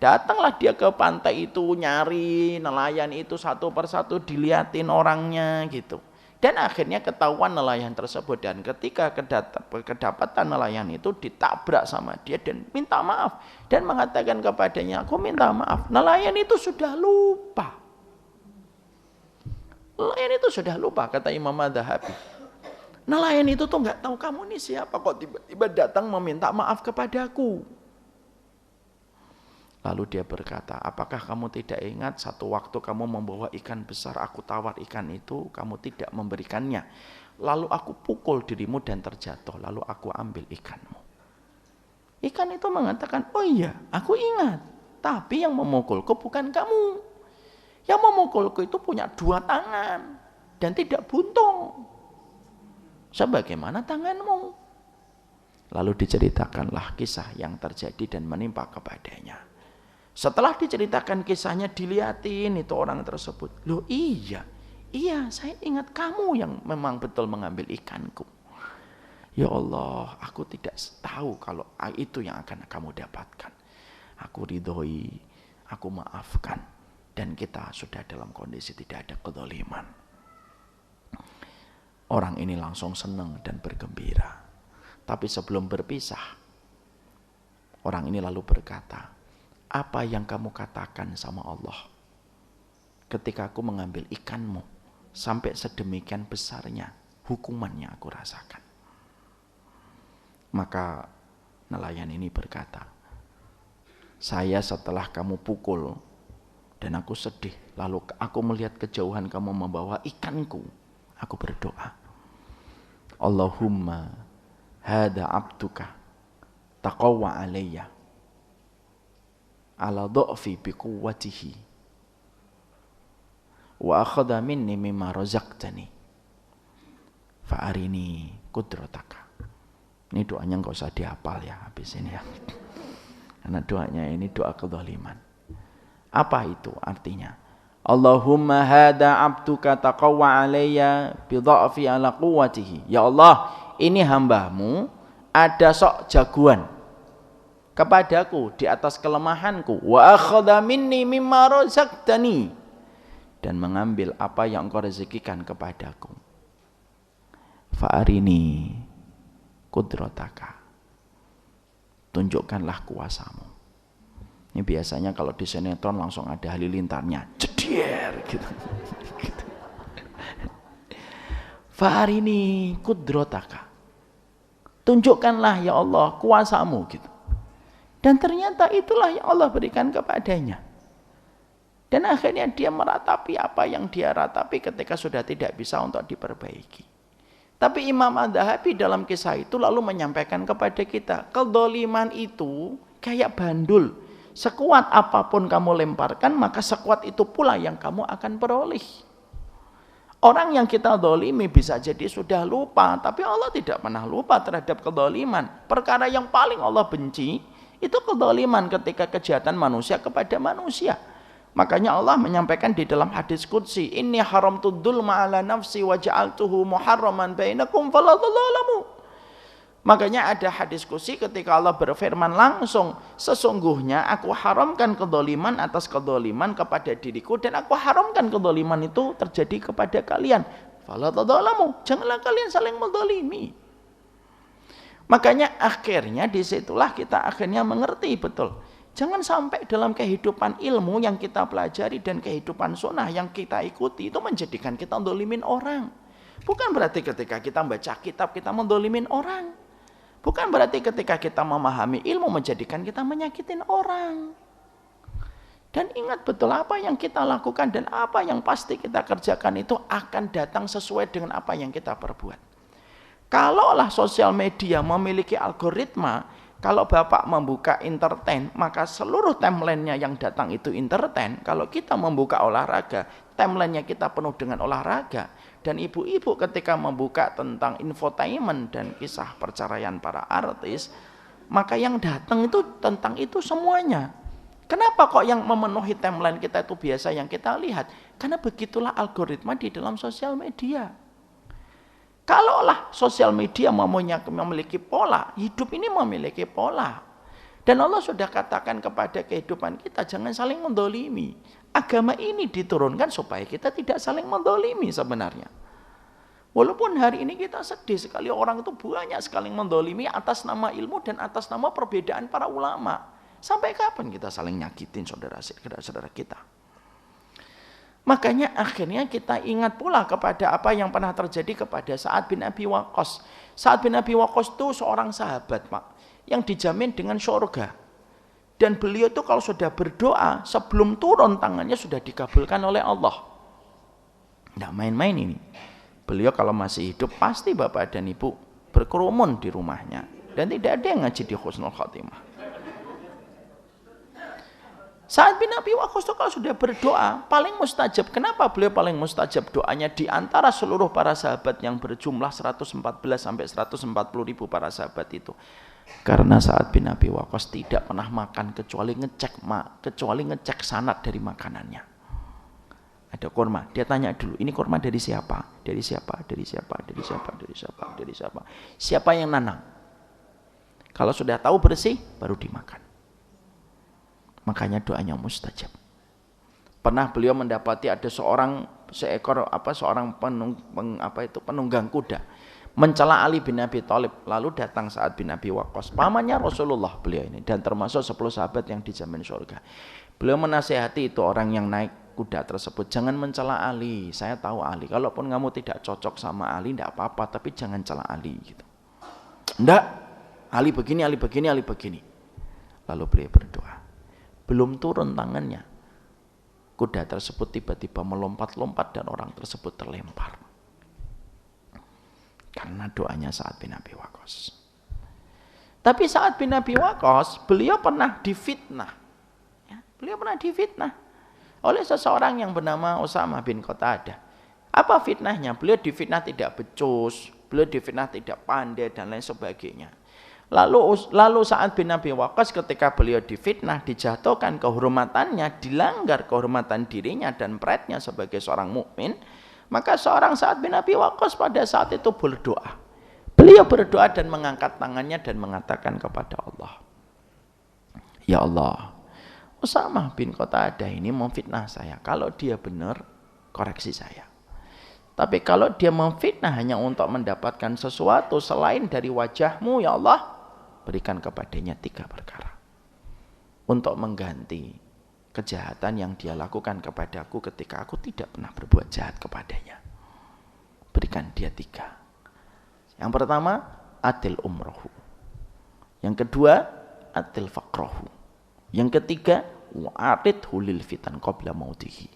Datanglah dia ke pantai itu, nyari nelayan itu satu persatu, diliatin orangnya gitu. Dan akhirnya ketahuan nelayan tersebut, dan ketika kedapatan nelayan itu ditabrak sama dia dan minta maaf. Dan mengatakan kepadanya, aku minta maaf. Nelayan itu sudah lupa. Nelayan itu sudah lupa, kata Imam Adz-Dzahabi. Nelayan itu tuh nggak tahu kamu ini siapa, kok tiba-tiba datang meminta maaf kepadaku. Lalu dia berkata, apakah kamu tidak ingat satu waktu kamu membawa ikan besar, aku tawar ikan itu, kamu tidak memberikannya. Lalu aku pukul dirimu dan terjatuh, lalu aku ambil ikanmu. Ikan itu mengatakan, oh iya, aku ingat. Tapi yang memukulku bukan kamu. Yang memukulku itu punya dua tangan dan tidak buntung sebagaimana tanganmu. Lalu diceritakanlah kisah yang terjadi dan menimpa kepadanya. Setelah diceritakan kisahnya, dilihatin itu orang tersebut. Loh iya saya ingat kamu yang memang betul mengambil ikanku. Ya Allah, aku tidak tahu kalau itu yang akan kamu dapatkan. Aku ridhoi, aku maafkan. Dan kita sudah dalam kondisi tidak ada kedzaliman. Orang ini langsung senang dan bergembira. Tapi sebelum berpisah, orang ini lalu berkata, apa yang kamu katakan sama Allah ketika aku mengambil ikanmu sampai sedemikian besarnya hukumannya aku rasakan? Maka nelayan ini berkata, saya setelah kamu pukul dan aku sedih, lalu aku melihat kejauhan kamu membawa ikanku, aku berdoa, Allahumma hada abduka taqawwa alayya ala dha'fi biquwwatihi wa akhadha minni mimma razaqtani fa arini qudrataka. Ini doanya enggak usah dihafal ya habis ini ya. Karena doanya ini doa kedzaliman. Apa itu artinya? Allahumma hada abduka taqawwa alayya bidha'fi ala quwwatihi. Ya Allah, ini hambamu ada sok jagoan kepadaku di atas kelemahanku. Wa akhadha minni mimma razaqtani, dan mengambil apa yang engkau rezekikan kepadaku. Fa'arini qudrataka, tunjukkanlah kuasamu. Ini biasanya kalau di sinetron langsung ada halilintarnya, jedier gitu. Fa'arini qudrataka, tunjukkanlah ya Allah kuasamu gitu. Dan ternyata itulah yang Allah berikan kepadanya. Dan akhirnya dia meratapi apa yang dia ratapi ketika sudah tidak bisa untuk diperbaiki. Tapi Imam Adz-Dzahabi dalam kisah itu lalu menyampaikan kepada kita, kedzaliman itu kayak bandul. Sekuat apapun kamu lemparkan, maka sekuat itu pula yang kamu akan peroleh. Orang yang kita dzalimi bisa jadi sudah lupa, tapi Allah tidak pernah lupa terhadap kedzaliman. Perkara yang paling Allah benci itu kedzaliman, ketika kejahatan manusia kepada manusia. Makanya Allah menyampaikan di dalam hadis qudsi, inni haramtu dzulma ala nafsi wa ja'altuhu muharraman bainakum fala tadzalamu. Makanya ada hadis qudsi ketika Allah berfirman langsung, sesungguhnya aku haramkan kedzaliman atas kedzaliman kepada diriku, dan aku haramkan kedzaliman itu terjadi kepada kalian. fala tadzalamu, janganlah kalian saling menzalimi. Makanya akhirnya disitulah kita akhirnya mengerti betul. Jangan sampai dalam kehidupan ilmu yang kita pelajari dan kehidupan sunnah yang kita ikuti itu menjadikan kita menzalimin orang. Bukan berarti ketika kita membaca kitab kita menzalimin orang. Bukan berarti ketika kita memahami ilmu menjadikan kita menyakitin orang. Dan ingat betul apa yang kita lakukan dan apa yang pasti kita kerjakan itu akan datang sesuai dengan apa yang kita perbuat. Kalaulah sosial media memiliki algoritma, kalau Bapak membuka entertain, maka seluruh timeline-nya yang datang itu entertain. Kalau kita membuka olahraga, timeline-nya kita penuh dengan olahraga. Dan ibu-ibu ketika membuka tentang infotainment dan kisah perceraian para artis, maka yang datang itu tentang itu semuanya. Kenapa kok yang memenuhi timeline kita itu biasa yang kita lihat? Karena begitulah algoritma di dalam sosial media. Kalaulah sosial media memiliki pola, hidup ini memiliki pola. Dan Allah sudah katakan kepada kehidupan kita, jangan saling mendolimi. Agama ini diturunkan supaya kita tidak saling mendolimi sebenarnya. Walaupun hari ini kita sedih sekali, orang itu banyak sekali mendolimi atas nama ilmu dan atas nama perbedaan para ulama. Sampai kapan kita saling nyakitin saudara-saudara kita? Makanya akhirnya kita ingat pula kepada apa yang pernah terjadi kepada Sa'ad bin Abi Waqqas. Sa'ad bin Abi Waqqas itu seorang sahabat, Pak, yang dijamin dengan surga. Dan beliau itu kalau sudah berdoa, sebelum turun tangannya sudah dikabulkan oleh Allah. Tidak main-main ini. Beliau kalau masih hidup pasti bapak dan ibu berkerumun di rumahnya. Dan tidak ada yang ngaji di Husnul Khatimah. Sa'ad bin Abi Waqqas itu kalau sudah berdoa paling mustajab. Kenapa beliau paling mustajab doanya di antara seluruh para sahabat yang berjumlah 114 sampai 140 ribu para sahabat itu? Karena Sa'ad bin Abi Waqqas tidak pernah makan kecuali ngecek sanad dari makanannya. Ada kurma, dia tanya dulu, ini kurma dari siapa? Dari siapa? Dari siapa? Dari siapa? Dari siapa? Dari siapa? Siapa yang nanam? Kalau sudah tahu bersih baru dimakan. Makanya doanya mustajab. Pernah beliau mendapati ada seorang penunggang kuda mencela Ali bin Abi Thalib. Lalu datang Sa'ad bin Abi Waqqas, pamannya Rasulullah beliau ini, dan termasuk 10 sahabat yang dijamin surga. Beliau menasihati itu orang yang naik kuda tersebut, jangan mencela Ali. Saya tahu Ali. Kalaupun kamu tidak cocok sama Ali, tidak apa-apa, tapi jangan cela Ali. Gitu. Enggak, Ali begini, Ali begini, Ali begini. Lalu beliau berdoa. Belum turun tangannya, kuda tersebut tiba-tiba melompat-lompat dan orang tersebut terlempar. Karena doanya Sa'ad bin Abi Waqqas. Tapi Sa'ad bin Abi Waqqas, beliau pernah difitnah. Ya, beliau pernah difitnah oleh seseorang yang bernama Usamah bin Qatadah. Apa fitnahnya? Beliau difitnah tidak becus, beliau difitnah tidak pandai dan lain sebagainya. Lalu Sa'ad bin Abi Waqqas ketika beliau difitnah, dijatuhkan kehormatannya, dilanggar kehormatan dirinya dan pride-nya sebagai seorang mukmin, maka seorang Sa'ad bin Abi Waqqas pada saat itu berdoa. Beliau berdoa dan mengangkat tangannya dan mengatakan kepada Allah, ya Allah, Usamah bin Qatadah ini memfitnah saya. Kalau dia benar, koreksi saya. Tapi kalau dia memfitnah hanya untuk mendapatkan sesuatu selain dari wajah-Mu, ya Allah, berikan kepadanya 3 perkara. Untuk mengganti kejahatan yang dia lakukan kepadaku ketika aku tidak pernah berbuat jahat kepadanya. Berikan dia 3. Yang pertama, atil umrohu. Yang kedua, atil faqrohu. Yang ketiga, wa'arid hulil fitan qabla mautihi.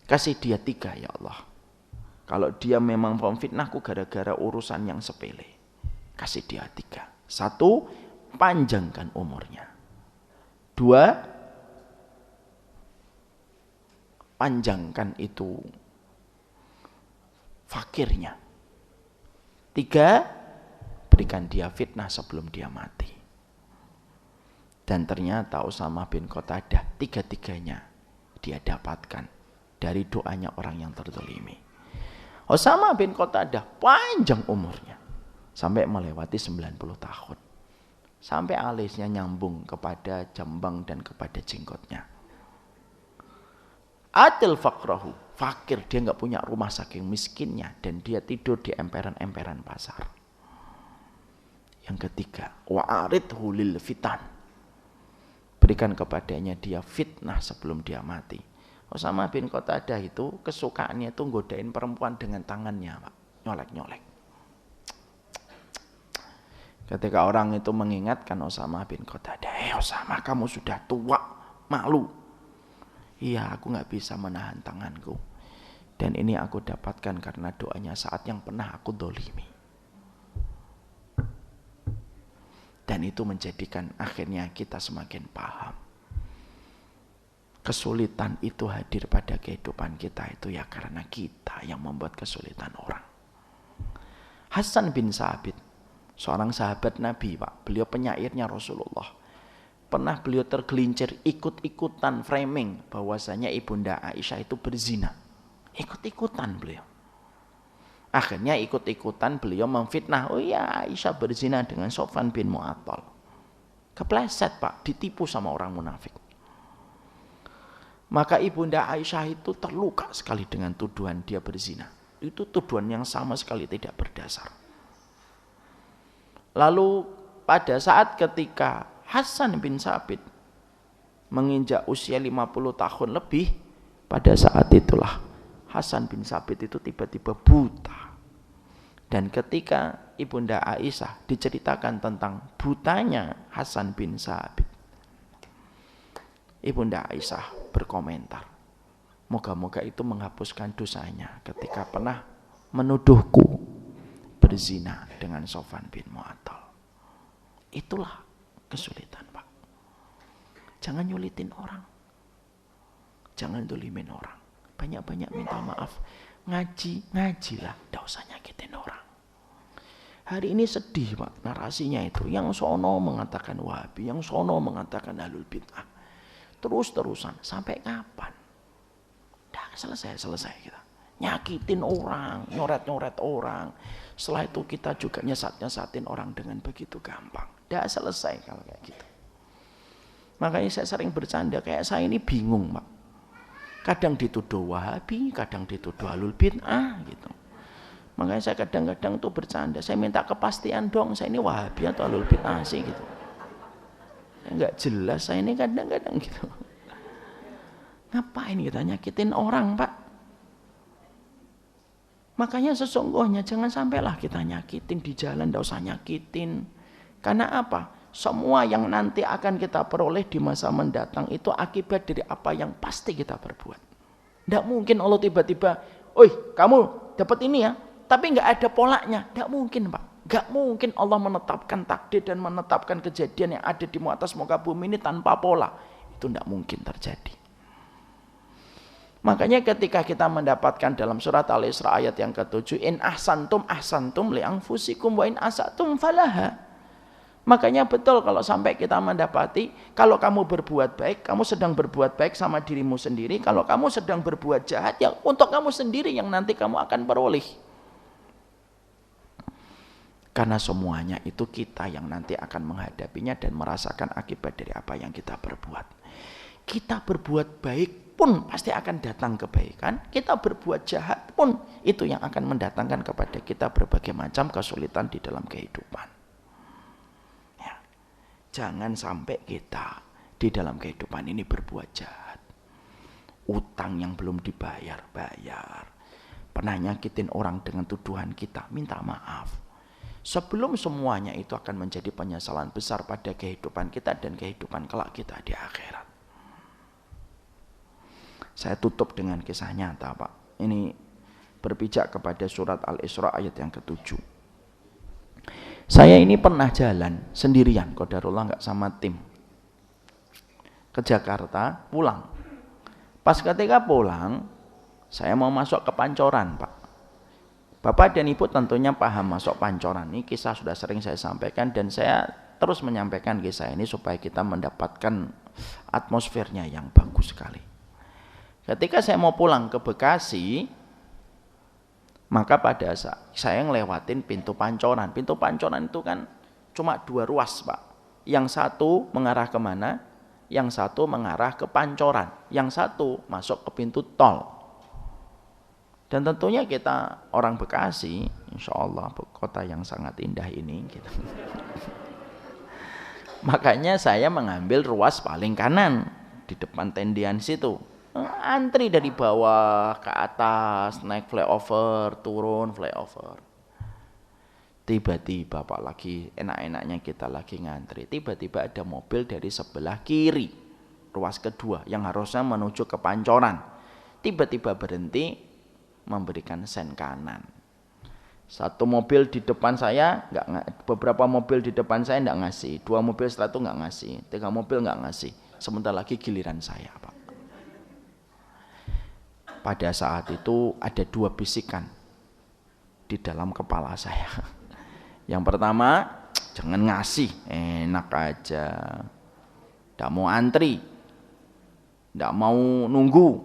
Kasih dia 3 ya Allah. Kalau dia memang memfitnahku gara-gara urusan yang sepele, kasih dia 3. 1, panjangkan umurnya. 2, panjangkan itu fakirnya. 3, berikan dia fitnah sebelum dia mati. Dan ternyata Usamah bin Qatadah 3-tiganya dia dapatkan dari doanya orang yang terzalimi. Usamah bin Qatadah panjang umurnya sampai melewati 90 tahun. Sampai alisnya nyambung kepada jambang dan kepada jenggotnya. atil faqrahu, fakir, dia nggak punya rumah saking miskinnya, dan dia tidur di emperan-emperan pasar. Yang ketiga, wa'aridhu lil fitan, berikan kepadanya dia fitnah sebelum dia mati. Usamah bin Qatadah itu kesukaannya itu nggodain perempuan dengan tangannya, Pak, nyolek-nyolek. Ketika orang itu mengingatkan Usamah bin Qatadah, Usamah, kamu sudah tua, malu. Iya, aku gak bisa menahan tanganku. Dan ini aku dapatkan karena doanya saat yang pernah aku dolimi. Dan itu menjadikan akhirnya kita semakin paham. Kesulitan itu hadir pada kehidupan kita itu ya karena kita yang membuat kesulitan orang. Hasan bin Sabit, seorang sahabat Nabi, Pak. Beliau penyairnya Rasulullah. Pernah beliau tergelincir ikut-ikutan framing bahwasanya Ibunda Aisyah itu berzina. Ikut-ikutan beliau. Akhirnya ikut-ikutan beliau memfitnah, oh ya Aisyah berzina dengan Sofwan bin Mu'attal. Kepleset, Pak, ditipu sama orang munafik. Maka Ibunda Aisyah itu terluka sekali dengan tuduhan dia berzina. Itu tuduhan yang sama sekali tidak berdasar. Lalu pada saat ketika Hasan bin Sabit menginjak usia 50 tahun lebih, pada saat itulah Hasan bin Sabit itu tiba-tiba buta. Dan ketika Ibunda Aisyah diceritakan tentang butanya Hasan bin Sabit, Ibunda Aisyah berkomentar, moga-moga itu menghapuskan dosanya ketika pernah menuduhku berzina dengan Sofwan bin Mu'attal. Itulah kesulitan, Pak. Jangan nyulitin orang, jangan dolimin orang, banyak-banyak minta maaf, ngajilah, tidak usah nyakitin orang. Hari ini sedih, Pak, narasinya itu, yang sono mengatakan Wahabi, yang sono mengatakan Ahlul Bid'ah. Terus-terusan, sampai kapan? Dah selesai kita. Nyakitin orang, nyoret-nyoret orang. Setelah itu kita juga nyesat-nyesatin orang dengan begitu gampang. Dah selesai kalau kayak gitu. Makanya saya sering bercanda, kayak saya ini bingung, Pak. Kadang dituduh Wahabi, kadang dituduh Ahlul Bid'ah gitu. Makanya saya kadang-kadang tuh bercanda, saya minta kepastian dong, saya ini Wahabi atau Ahlul Bid'ah sih gitu. Enggak jelas saya ini kadang-kadang gitu. Ngapain kita nyakitin orang, Pak? Makanya sesungguhnya jangan sampailah kita nyakitin di jalan, enggak usah nyakitin. Karena apa? Semua yang nanti akan kita peroleh di masa mendatang itu akibat dari apa yang pasti kita perbuat. Enggak mungkin Allah tiba-tiba, "Oi, kamu dapat ini ya," tapi enggak ada polanya. Enggak mungkin, Pak. Gak mungkin Allah menetapkan takdir dan menetapkan kejadian yang ada di atas muka bumi ini tanpa pola. Itu tidak mungkin terjadi. Makanya ketika kita mendapatkan dalam surat Al-Isra ayat yang ke-7, in ahsantum li anfusikum wa in asatum falaha. Makanya betul kalau sampai kita mendapati, kalau kamu berbuat baik, kamu sedang berbuat baik sama dirimu sendiri. Kalau kamu sedang berbuat jahat, ya untuk kamu sendiri yang nanti kamu akan peroleh. Karena semuanya itu kita yang nanti akan menghadapinya dan merasakan akibat dari apa yang kita perbuat. Kita berbuat baik pun pasti akan datang kebaikan. Kita berbuat jahat pun itu yang akan mendatangkan kepada kita berbagai macam kesulitan di dalam kehidupan. Ya. Jangan sampai kita di dalam kehidupan ini berbuat jahat. Utang yang belum dibayar, bayar. Pernah nyakitin orang dengan tuduhan kita, minta maaf. Sebelum semuanya itu akan menjadi penyesalan besar pada kehidupan kita dan kehidupan kelak kita di akhirat. Saya tutup dengan kisah nyata, Pak. Ini berpijak kepada surat Al-Isra ayat yang ke-7. Saya ini pernah jalan sendirian, qadarullah nggak sama tim, ke Jakarta, pulang. Pas ketika pulang, saya mau masuk ke Pancoran, Pak. Bapak dan Ibu tentunya paham masuk Pancoran ini, kisah sudah sering saya sampaikan dan saya terus menyampaikan kisah ini supaya kita mendapatkan atmosfernya yang bagus sekali. Ketika saya mau pulang ke Bekasi, maka pada saat saya ngelewatin pintu Pancoran. Pintu Pancoran itu kan cuma 2 ruas, Pak. Yang satu mengarah kemana? yang satu mengarah ke Pancoran, yang satu masuk ke pintu tol. Dan tentunya kita orang Bekasi, insya Allah kota yang sangat indah ini gitu. Makanya saya mengambil ruas paling kanan di depan tendian situ. Antri dari bawah ke atas, naik flyover, turun flyover. Tiba-tiba Pak, lagi enak-enaknya kita lagi ngantri, tiba-tiba ada mobil dari sebelah kiri, ruas kedua yang harusnya menuju ke Pancoran. Tiba-tiba berhenti memberikan sen kanan. Satu mobil di depan saya beberapa mobil di depan saya enggak ngasih, dua mobil setelah itu enggak ngasih, tiga mobil enggak ngasih. Sebentar lagi giliran saya, Pak. Pada saat itu ada dua bisikan di dalam kepala saya. Yang pertama, jangan ngasih, enak aja. Enggak mau antri, enggak mau nunggu,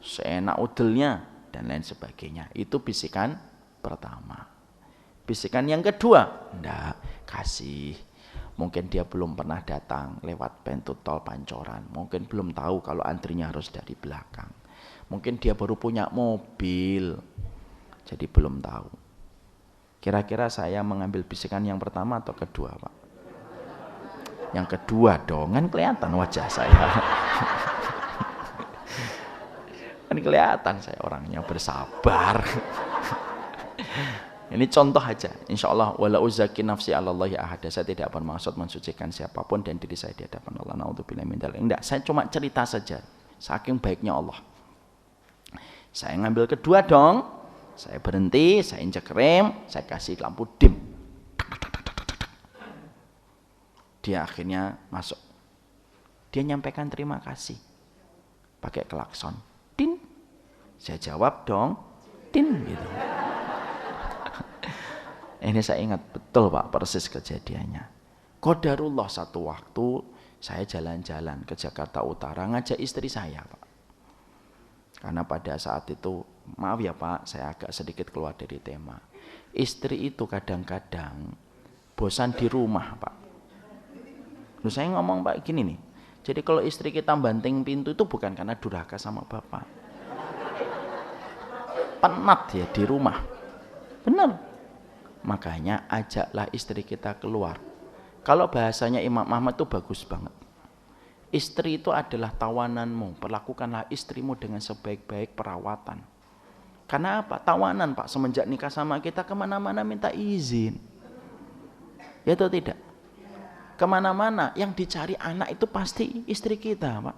seenak udelnya dan lain sebagainya. Itu bisikan pertama. Bisikan yang kedua, enggak kasih. Mungkin dia belum pernah datang lewat pintu tol Pancoran. Mungkin belum tahu kalau antrinya harus dari belakang. Mungkin dia baru punya mobil, jadi belum tahu. Kira-kira saya mengambil bisikan yang pertama atau kedua, Pak? Yang kedua dong, kan kelihatan wajah saya. Kan kelihatan saya orangnya bersabar. Ini contoh aja. Insya Allah wala uzaki nafsi 'alallahi ahada. Saya tidak bermaksud mensucikan siapapun dan diri saya di hadapan Allah. Naudzubillahi min dzalik. Enggak, saya cuma cerita saja. Saking baiknya Allah. Saya ngambil kedua dong. Saya berhenti, saya injek rem, saya kasih lampu dim. Dia akhirnya masuk. Dia nyampaikan terima kasih. Pakai klakson. Din. Saya jawab dong. Din gitu. Ini saya ingat betul Pak, persis kejadiannya. Qadarullah satu waktu saya jalan-jalan ke Jakarta Utara ngajak istri saya, Pak. Karena pada saat itu, maaf ya Pak, saya agak sedikit keluar dari tema. Istri itu kadang-kadang bosan di rumah, Pak. Loh, saya ngomong Pak gini nih. Jadi kalau istri kita banting pintu itu bukan karena durhaka sama Bapak. Penat ya di rumah. Benar. Makanya ajaklah istri kita keluar. Kalau bahasanya Imam Ahmad itu bagus banget. Istri itu adalah tawananmu. Perlakukanlah istrimu dengan sebaik-baik perawatan. Karena apa? Tawanan Pak. Semenjak nikah sama kita kemana-mana minta izin. Ya atau tidak? Kemana-mana yang dicari anak itu pasti istri kita Pak.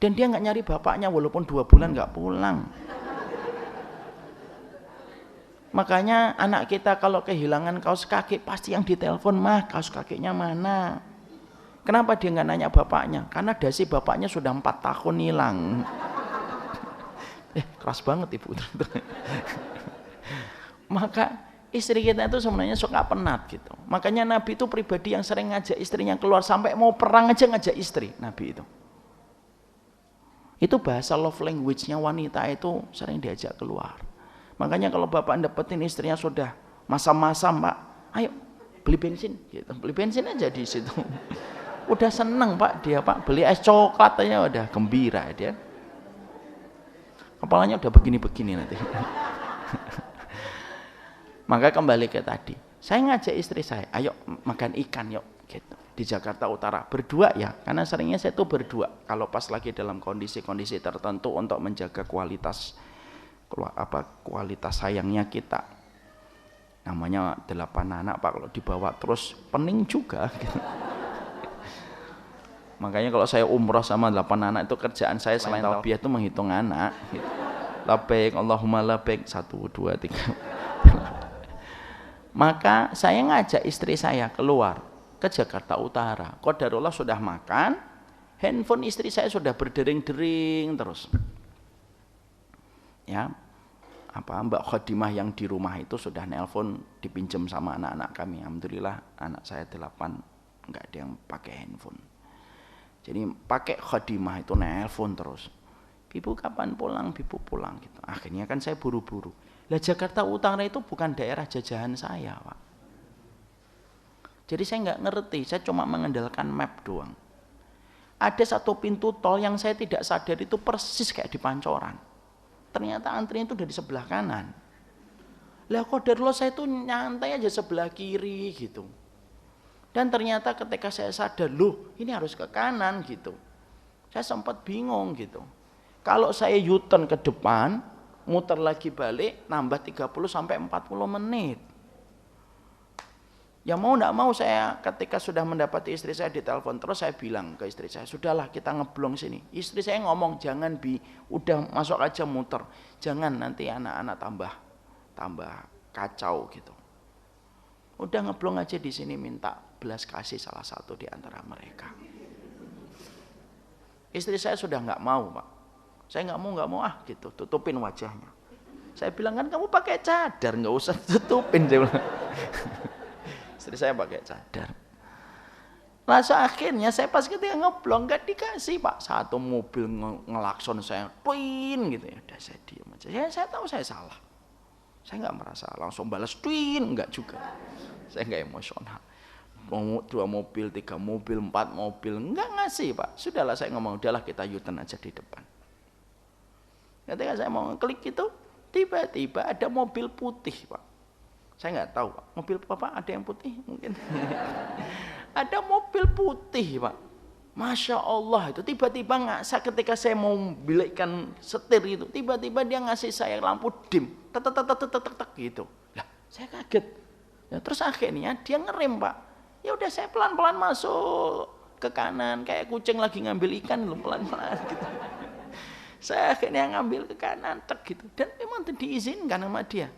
Dan dia nggak nyari bapaknya walaupun 2 bulan nggak pulang. Makanya anak kita kalau kehilangan kaos kaki pasti yang ditelepon, mah kaos kakinya mana? Kenapa dia nggak nanya bapaknya? Karena dasi bapaknya sudah 4 tahun hilang. Keras banget ibu. Maka istri kita itu sebenarnya suka penat gitu. Makanya Nabi itu pribadi yang sering ngajak istrinya keluar. Sampai mau perang aja ngajak istri Nabi itu. Itu bahasa love language-nya wanita itu sering diajak keluar. Makanya kalau bapak dapetin istrinya sudah masam-masam Pak, ayo beli bensin gitu. Beli bensin aja di situ. Udah seneng Pak dia Pak, beli es coklat aja udah gembira dia. Kepalanya udah begini-begini nanti. Maka kembali ke tadi, saya ngajak istri saya, ayo makan ikan yuk gitu. Di Jakarta Utara berdua ya, karena seringnya saya tuh berdua. Kalau pas lagi dalam kondisi-kondisi tertentu untuk menjaga kualitas sayangnya kita. Namanya 8 anak Pak, kalau dibawa terus pening juga gitu. Makanya kalau saya umroh sama 8 anak itu kerjaan saya selain talbiyah itu menghitung anak gitu. Labbaik Allahumma labbaik 1 2 3. Maka saya ngajak istri saya keluar ke Jakarta Utara. Qadarullah sudah makan, handphone istri saya sudah berdering-dering terus. Ya, Mbak Khadimah yang di rumah itu sudah nelpon, dipinjam sama anak-anak kami. Alhamdulillah anak saya 8 enggak ada yang pakai handphone. Jadi pakai Khadimah itu nelpon terus. Ibu kapan pulang? Ibu pulang gitu. Akhirnya kan saya buru-buru. Lah Jakarta Utara itu bukan daerah jajahan saya, Pak. Jadi saya nggak ngerti, saya cuma mengandalkan map doang. Ada satu pintu tol yang saya tidak sadar itu persis kayak di Pancoran. Ternyata antrinya itu dari sebelah kanan. Lah qadarullah saya tuh nyantai aja sebelah kiri gitu. Dan ternyata ketika saya sadar, loh ini harus ke kanan gitu. Saya sempat bingung gitu. Kalau saya U-turn ke depan, muter lagi balik, nambah 30 sampai 40 menit. Ya mau enggak mau saya ketika sudah mendapati istri saya ditelepon terus, saya bilang ke istri saya, sudahlah kita ngeblong sini. Istri saya ngomong, jangan udah masuk aja muter. Jangan nanti anak-anak tambah kacau gitu. Udah ngeblong aja di sini, minta belas kasih salah satu di antara mereka. Istri saya sudah nggak mau, Pak. Saya nggak mau gitu, tutupin wajahnya. Saya bilang kan kamu pakai cadar, nggak usah tutupin. Saya bilang. Istri saya pakai cadar. Lalu akhirnya saya pas ketika ngeblong nggak dikasih, Pak. Satu mobil ngelakson saya, twin gitu ya. Udah saya diam aja. Ya saya tahu saya salah. Saya nggak merasa langsung balas twin, nggak juga. Saya nggak emosional. 2 mobil, 3 mobil, 4 mobil, nggak ngasih, Pak. Sudahlah saya ngomong, udahlah kita U-turn aja di depan. Ketika saya mau ngeklik itu, tiba-tiba ada mobil putih, Pak. Saya nggak tahu, Pak. Mobil Bapak ada yang putih mungkin. Ada mobil putih, Pak. Masya Allah itu tiba-tiba nggak, ketika saya mau bilikkan setir itu, tiba-tiba dia ngasih saya lampu dim, tek gitu. Lah, saya kaget. Ya, terus akhirnya dia ngerem, Pak. Ya udah saya pelan-pelan masuk ke kanan kayak kucing lagi ngambil ikan loh, pelan-pelan gitu. Saya akhirnya ngambil ke kanan tek gitu, dan memang diizinkan sama dia.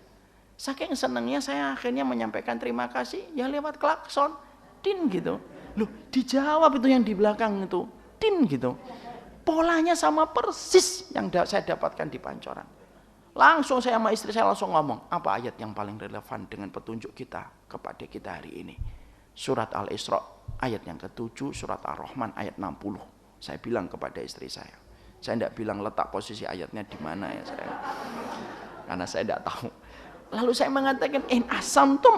Saking senangnya saya akhirnya menyampaikan terima kasih ya lewat klakson, tin gitu. Loh, dijawab itu yang di belakang itu, tin gitu. Polanya sama persis yang saya dapatkan di Pancoran. Langsung saya sama istri saya langsung ngomong, apa ayat yang paling relevan dengan petunjuk kita kepada kita hari ini? Surat Al-Isra ayat yang ke-7, surat Ar-Rahman ayat 60. Saya bilang kepada istri saya. Saya tidak bilang letak posisi ayatnya di mana ya saya. Karena saya tidak tahu. Lalu saya mengatakan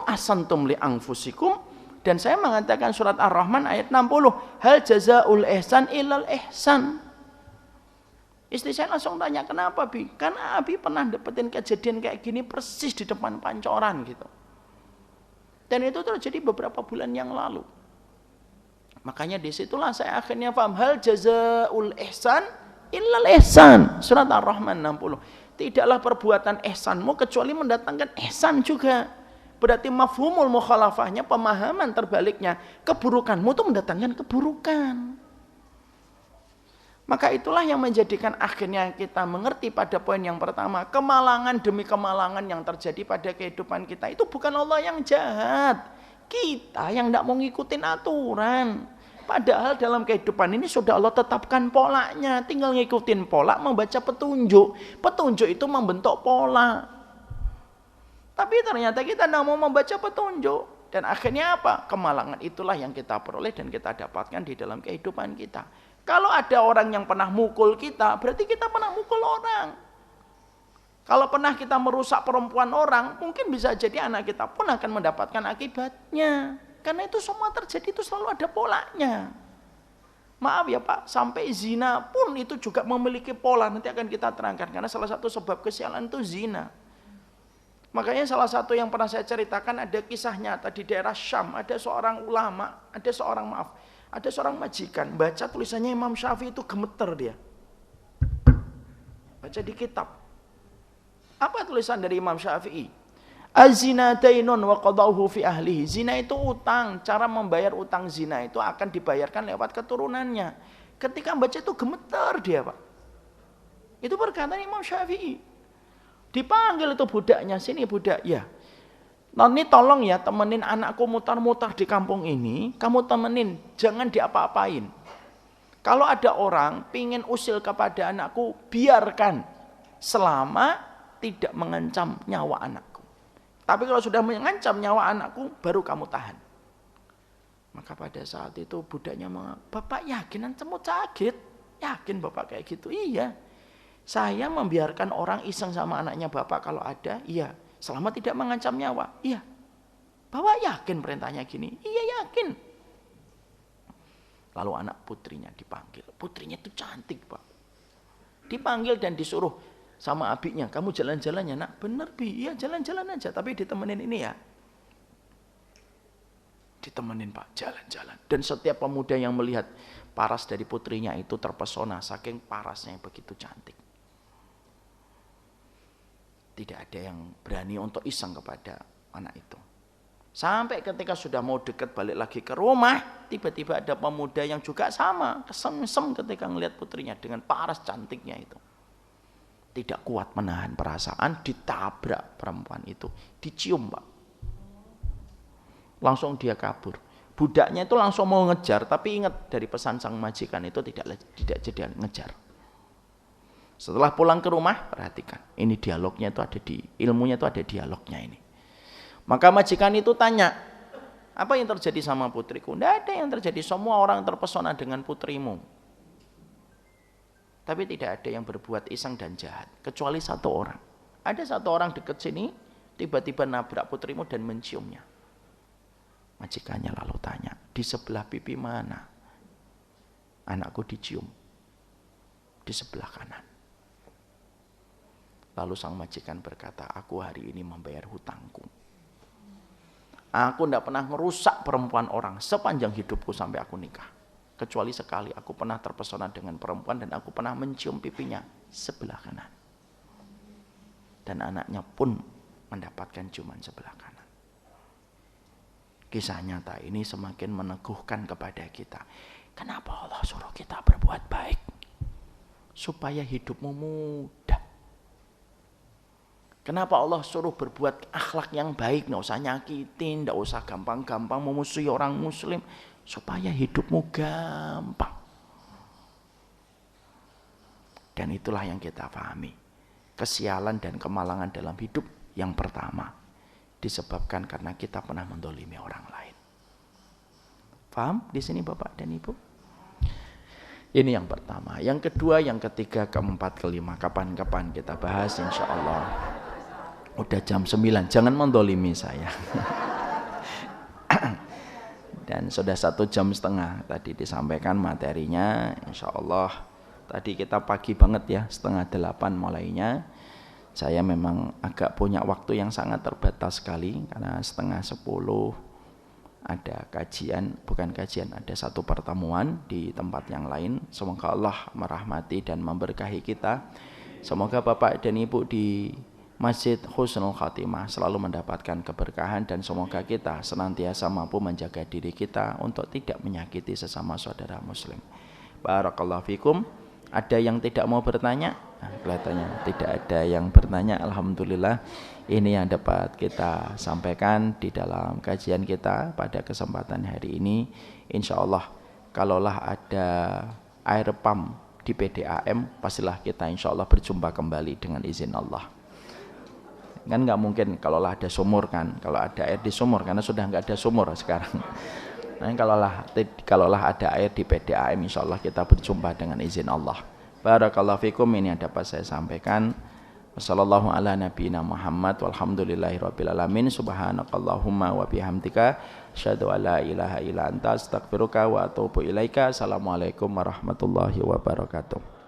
asantum li anfusikum, dan saya mengatakan surat Ar-Rahman ayat 60, hal jazaul ihsan illal ihsan. Istri saya langsung tanya, kenapa Bi? Karena Abi pernah dapetin kejadian kayak gini persis di depan Pancoran gitu. Dan itu terjadi beberapa bulan yang lalu. Makanya disitulah saya akhirnya paham, hal jazaul ihsan illal ihsan. Surat Ar-Rahman 60. Tidaklah perbuatan ihsanmu kecuali mendatangkan ihsan juga. Berarti mafhumul mukhalafahnya, pemahaman terbaliknya, keburukanmu itu mendatangkan keburukan. Maka itulah yang menjadikan akhirnya kita mengerti pada poin yang pertama, kemalangan demi kemalangan yang terjadi pada kehidupan kita itu bukan Allah yang jahat, kita yang tidak mau ngikutin aturan. Padahal dalam kehidupan ini sudah Allah tetapkan polanya, tinggal ngikutin pola, membaca petunjuk. Petunjuk itu membentuk pola. Tapi ternyata kita tidak mau membaca petunjuk. Dan akhirnya apa? Kemalangan itulah yang kita peroleh dan kita dapatkan di dalam kehidupan kita. Kalau ada orang yang pernah mukul kita, berarti kita pernah mukul orang. Kalau pernah kita merusak perempuan orang, mungkin bisa jadi anak kita pun akan mendapatkan akibatnya. Karena itu semua terjadi itu selalu ada polanya. Maaf ya Pak, sampai zina pun itu juga memiliki pola. Nanti akan kita terangkan, karena salah satu sebab kesialan itu zina. Makanya salah satu yang pernah saya ceritakan, ada kisah nyata di daerah Syam. Ada seorang ulama, ada seorang majikan, baca tulisannya Imam Syafi'i itu gemeter dia. Baca di kitab. Apa tulisan dari Imam Syafi'i? Az-zina dainun wa qadauhu fi ahlihi. Zina itu utang, cara membayar utang zina itu akan dibayarkan lewat keturunannya. Ketika baca itu gemeter dia, Pak. Itu perkataan Imam Syafi'i. Dipanggil itu budaknya, sini budak, ya. Noni tolong ya temenin anakku mutar-mutar di kampung ini, kamu temenin, jangan diapa-apain. Kalau ada orang pingin usil kepada anakku, biarkan selama tidak mengancam nyawa anakku. Tapi kalau sudah mengancam nyawa anakku, baru kamu tahan. Maka pada saat itu budaknya mengatakan, Bapak yakin ancammu sakit? Yakin Bapak kayak gitu? Iya. Saya membiarkan orang iseng sama anaknya Bapak kalau ada, iya. Selama tidak mengancam nyawa, iya. Bapak yakin perintahnya gini? Iya yakin. Lalu anak putrinya dipanggil. Putrinya itu cantik, Pak. Dipanggil dan disuruh sama abiknya, kamu jalan-jalannya, nak. Bener, Bi, iya jalan-jalan aja, tapi ditemenin ini ya. Ditemenin, Pak, jalan-jalan. Dan setiap pemuda yang melihat paras dari putrinya itu terpesona, saking parasnya yang begitu cantik. Tidak ada yang berani untuk iseng kepada anak itu. Sampai ketika sudah mau dekat balik lagi ke rumah, tiba-tiba ada pemuda yang juga sama, kesemsem ketika melihat putrinya dengan paras cantiknya itu. Tidak kuat menahan perasaan, ditabrak perempuan itu, dicium, Pak. Langsung dia kabur. Budaknya itu langsung mau ngejar, tapi ingat dari pesan sang majikan itu tidak jadi ngejar. Setelah pulang ke rumah, perhatikan, ini dialognya itu ada di ilmunya itu ada dialognya ini. Maka majikan itu tanya, apa yang terjadi sama putriku? Tidak ada yang terjadi, semua orang terpesona dengan putrimu. Tapi tidak ada yang berbuat iseng dan jahat, kecuali satu orang. Ada satu orang dekat sini, tiba-tiba nabrak putrimu dan menciumnya. Majikannya lalu tanya, di sebelah pipi mana? Anakku dicium. Di sebelah kanan. Lalu sang majikan berkata, aku hari ini membayar hutangku. Aku tidak pernah merusak perempuan orang sepanjang hidupku sampai aku nikah. Kecuali sekali aku pernah terpesona dengan perempuan dan aku pernah mencium pipinya sebelah kanan. Dan anaknya pun mendapatkan ciuman sebelah kanan. Kisah nyata ini semakin meneguhkan kepada kita. Kenapa Allah suruh kita berbuat baik? Supaya hidupmu mudah. Kenapa Allah suruh berbuat akhlak yang baik, nggak usah nyakitin, nggak usah gampang-gampang memusuhi orang muslim, supaya hidupmu gampang. Dan itulah yang kita pahami. Kesialan dan kemalangan dalam hidup yang pertama disebabkan karena kita pernah mendolimi orang lain. Paham di sini Bapak dan Ibu? Ini yang pertama. Yang kedua, yang ketiga, keempat, kelima, kapan-kapan kita bahas insya Allah. Udah jam 9, jangan mendolimi saya. Dan sudah 1,5 jam tadi disampaikan materinya, insya Allah. Tadi kita pagi banget ya, 7:30 mulainya. Saya memang agak punya waktu yang sangat terbatas sekali, karena 9:30 ada kajian, bukan kajian, ada satu pertemuan di tempat yang lain. Semoga Allah merahmati dan memberkahi kita. Semoga Bapak dan Ibu di Masjid Husnul Khatimah selalu mendapatkan keberkahan, dan semoga kita senantiasa mampu menjaga diri kita untuk tidak menyakiti sesama saudara muslim. Barakallahu fikum. Ada yang tidak mau bertanya? Nah, kelihatannya tidak ada yang bertanya. Alhamdulillah, ini yang dapat kita sampaikan di dalam kajian kita pada kesempatan hari ini. Insya Allah, kalaulah ada air pump di PDAM, pastilah kita insya Allah berjumpa kembali dengan izin Allah. Kan nggak mungkin kalaulah ada sumur kan, kalau ada air di sumur, karena sudah nggak ada sumur sekarang. Nah, kalaulah ada air di PDAM, insya Allah kita berjumpa dengan izin Allah. Barakallahu fikum, ini yang dapat saya sampaikan. Wassallallahu ala nabiyina Muhammad walhamdulillahirabbil alamin. Subhanakallahumma wa bihamdika asyhadu an la ilaha illa anta astaghfiruka wa atubu ilaika. Assalamualaikum warahmatullahi wabarakatuh.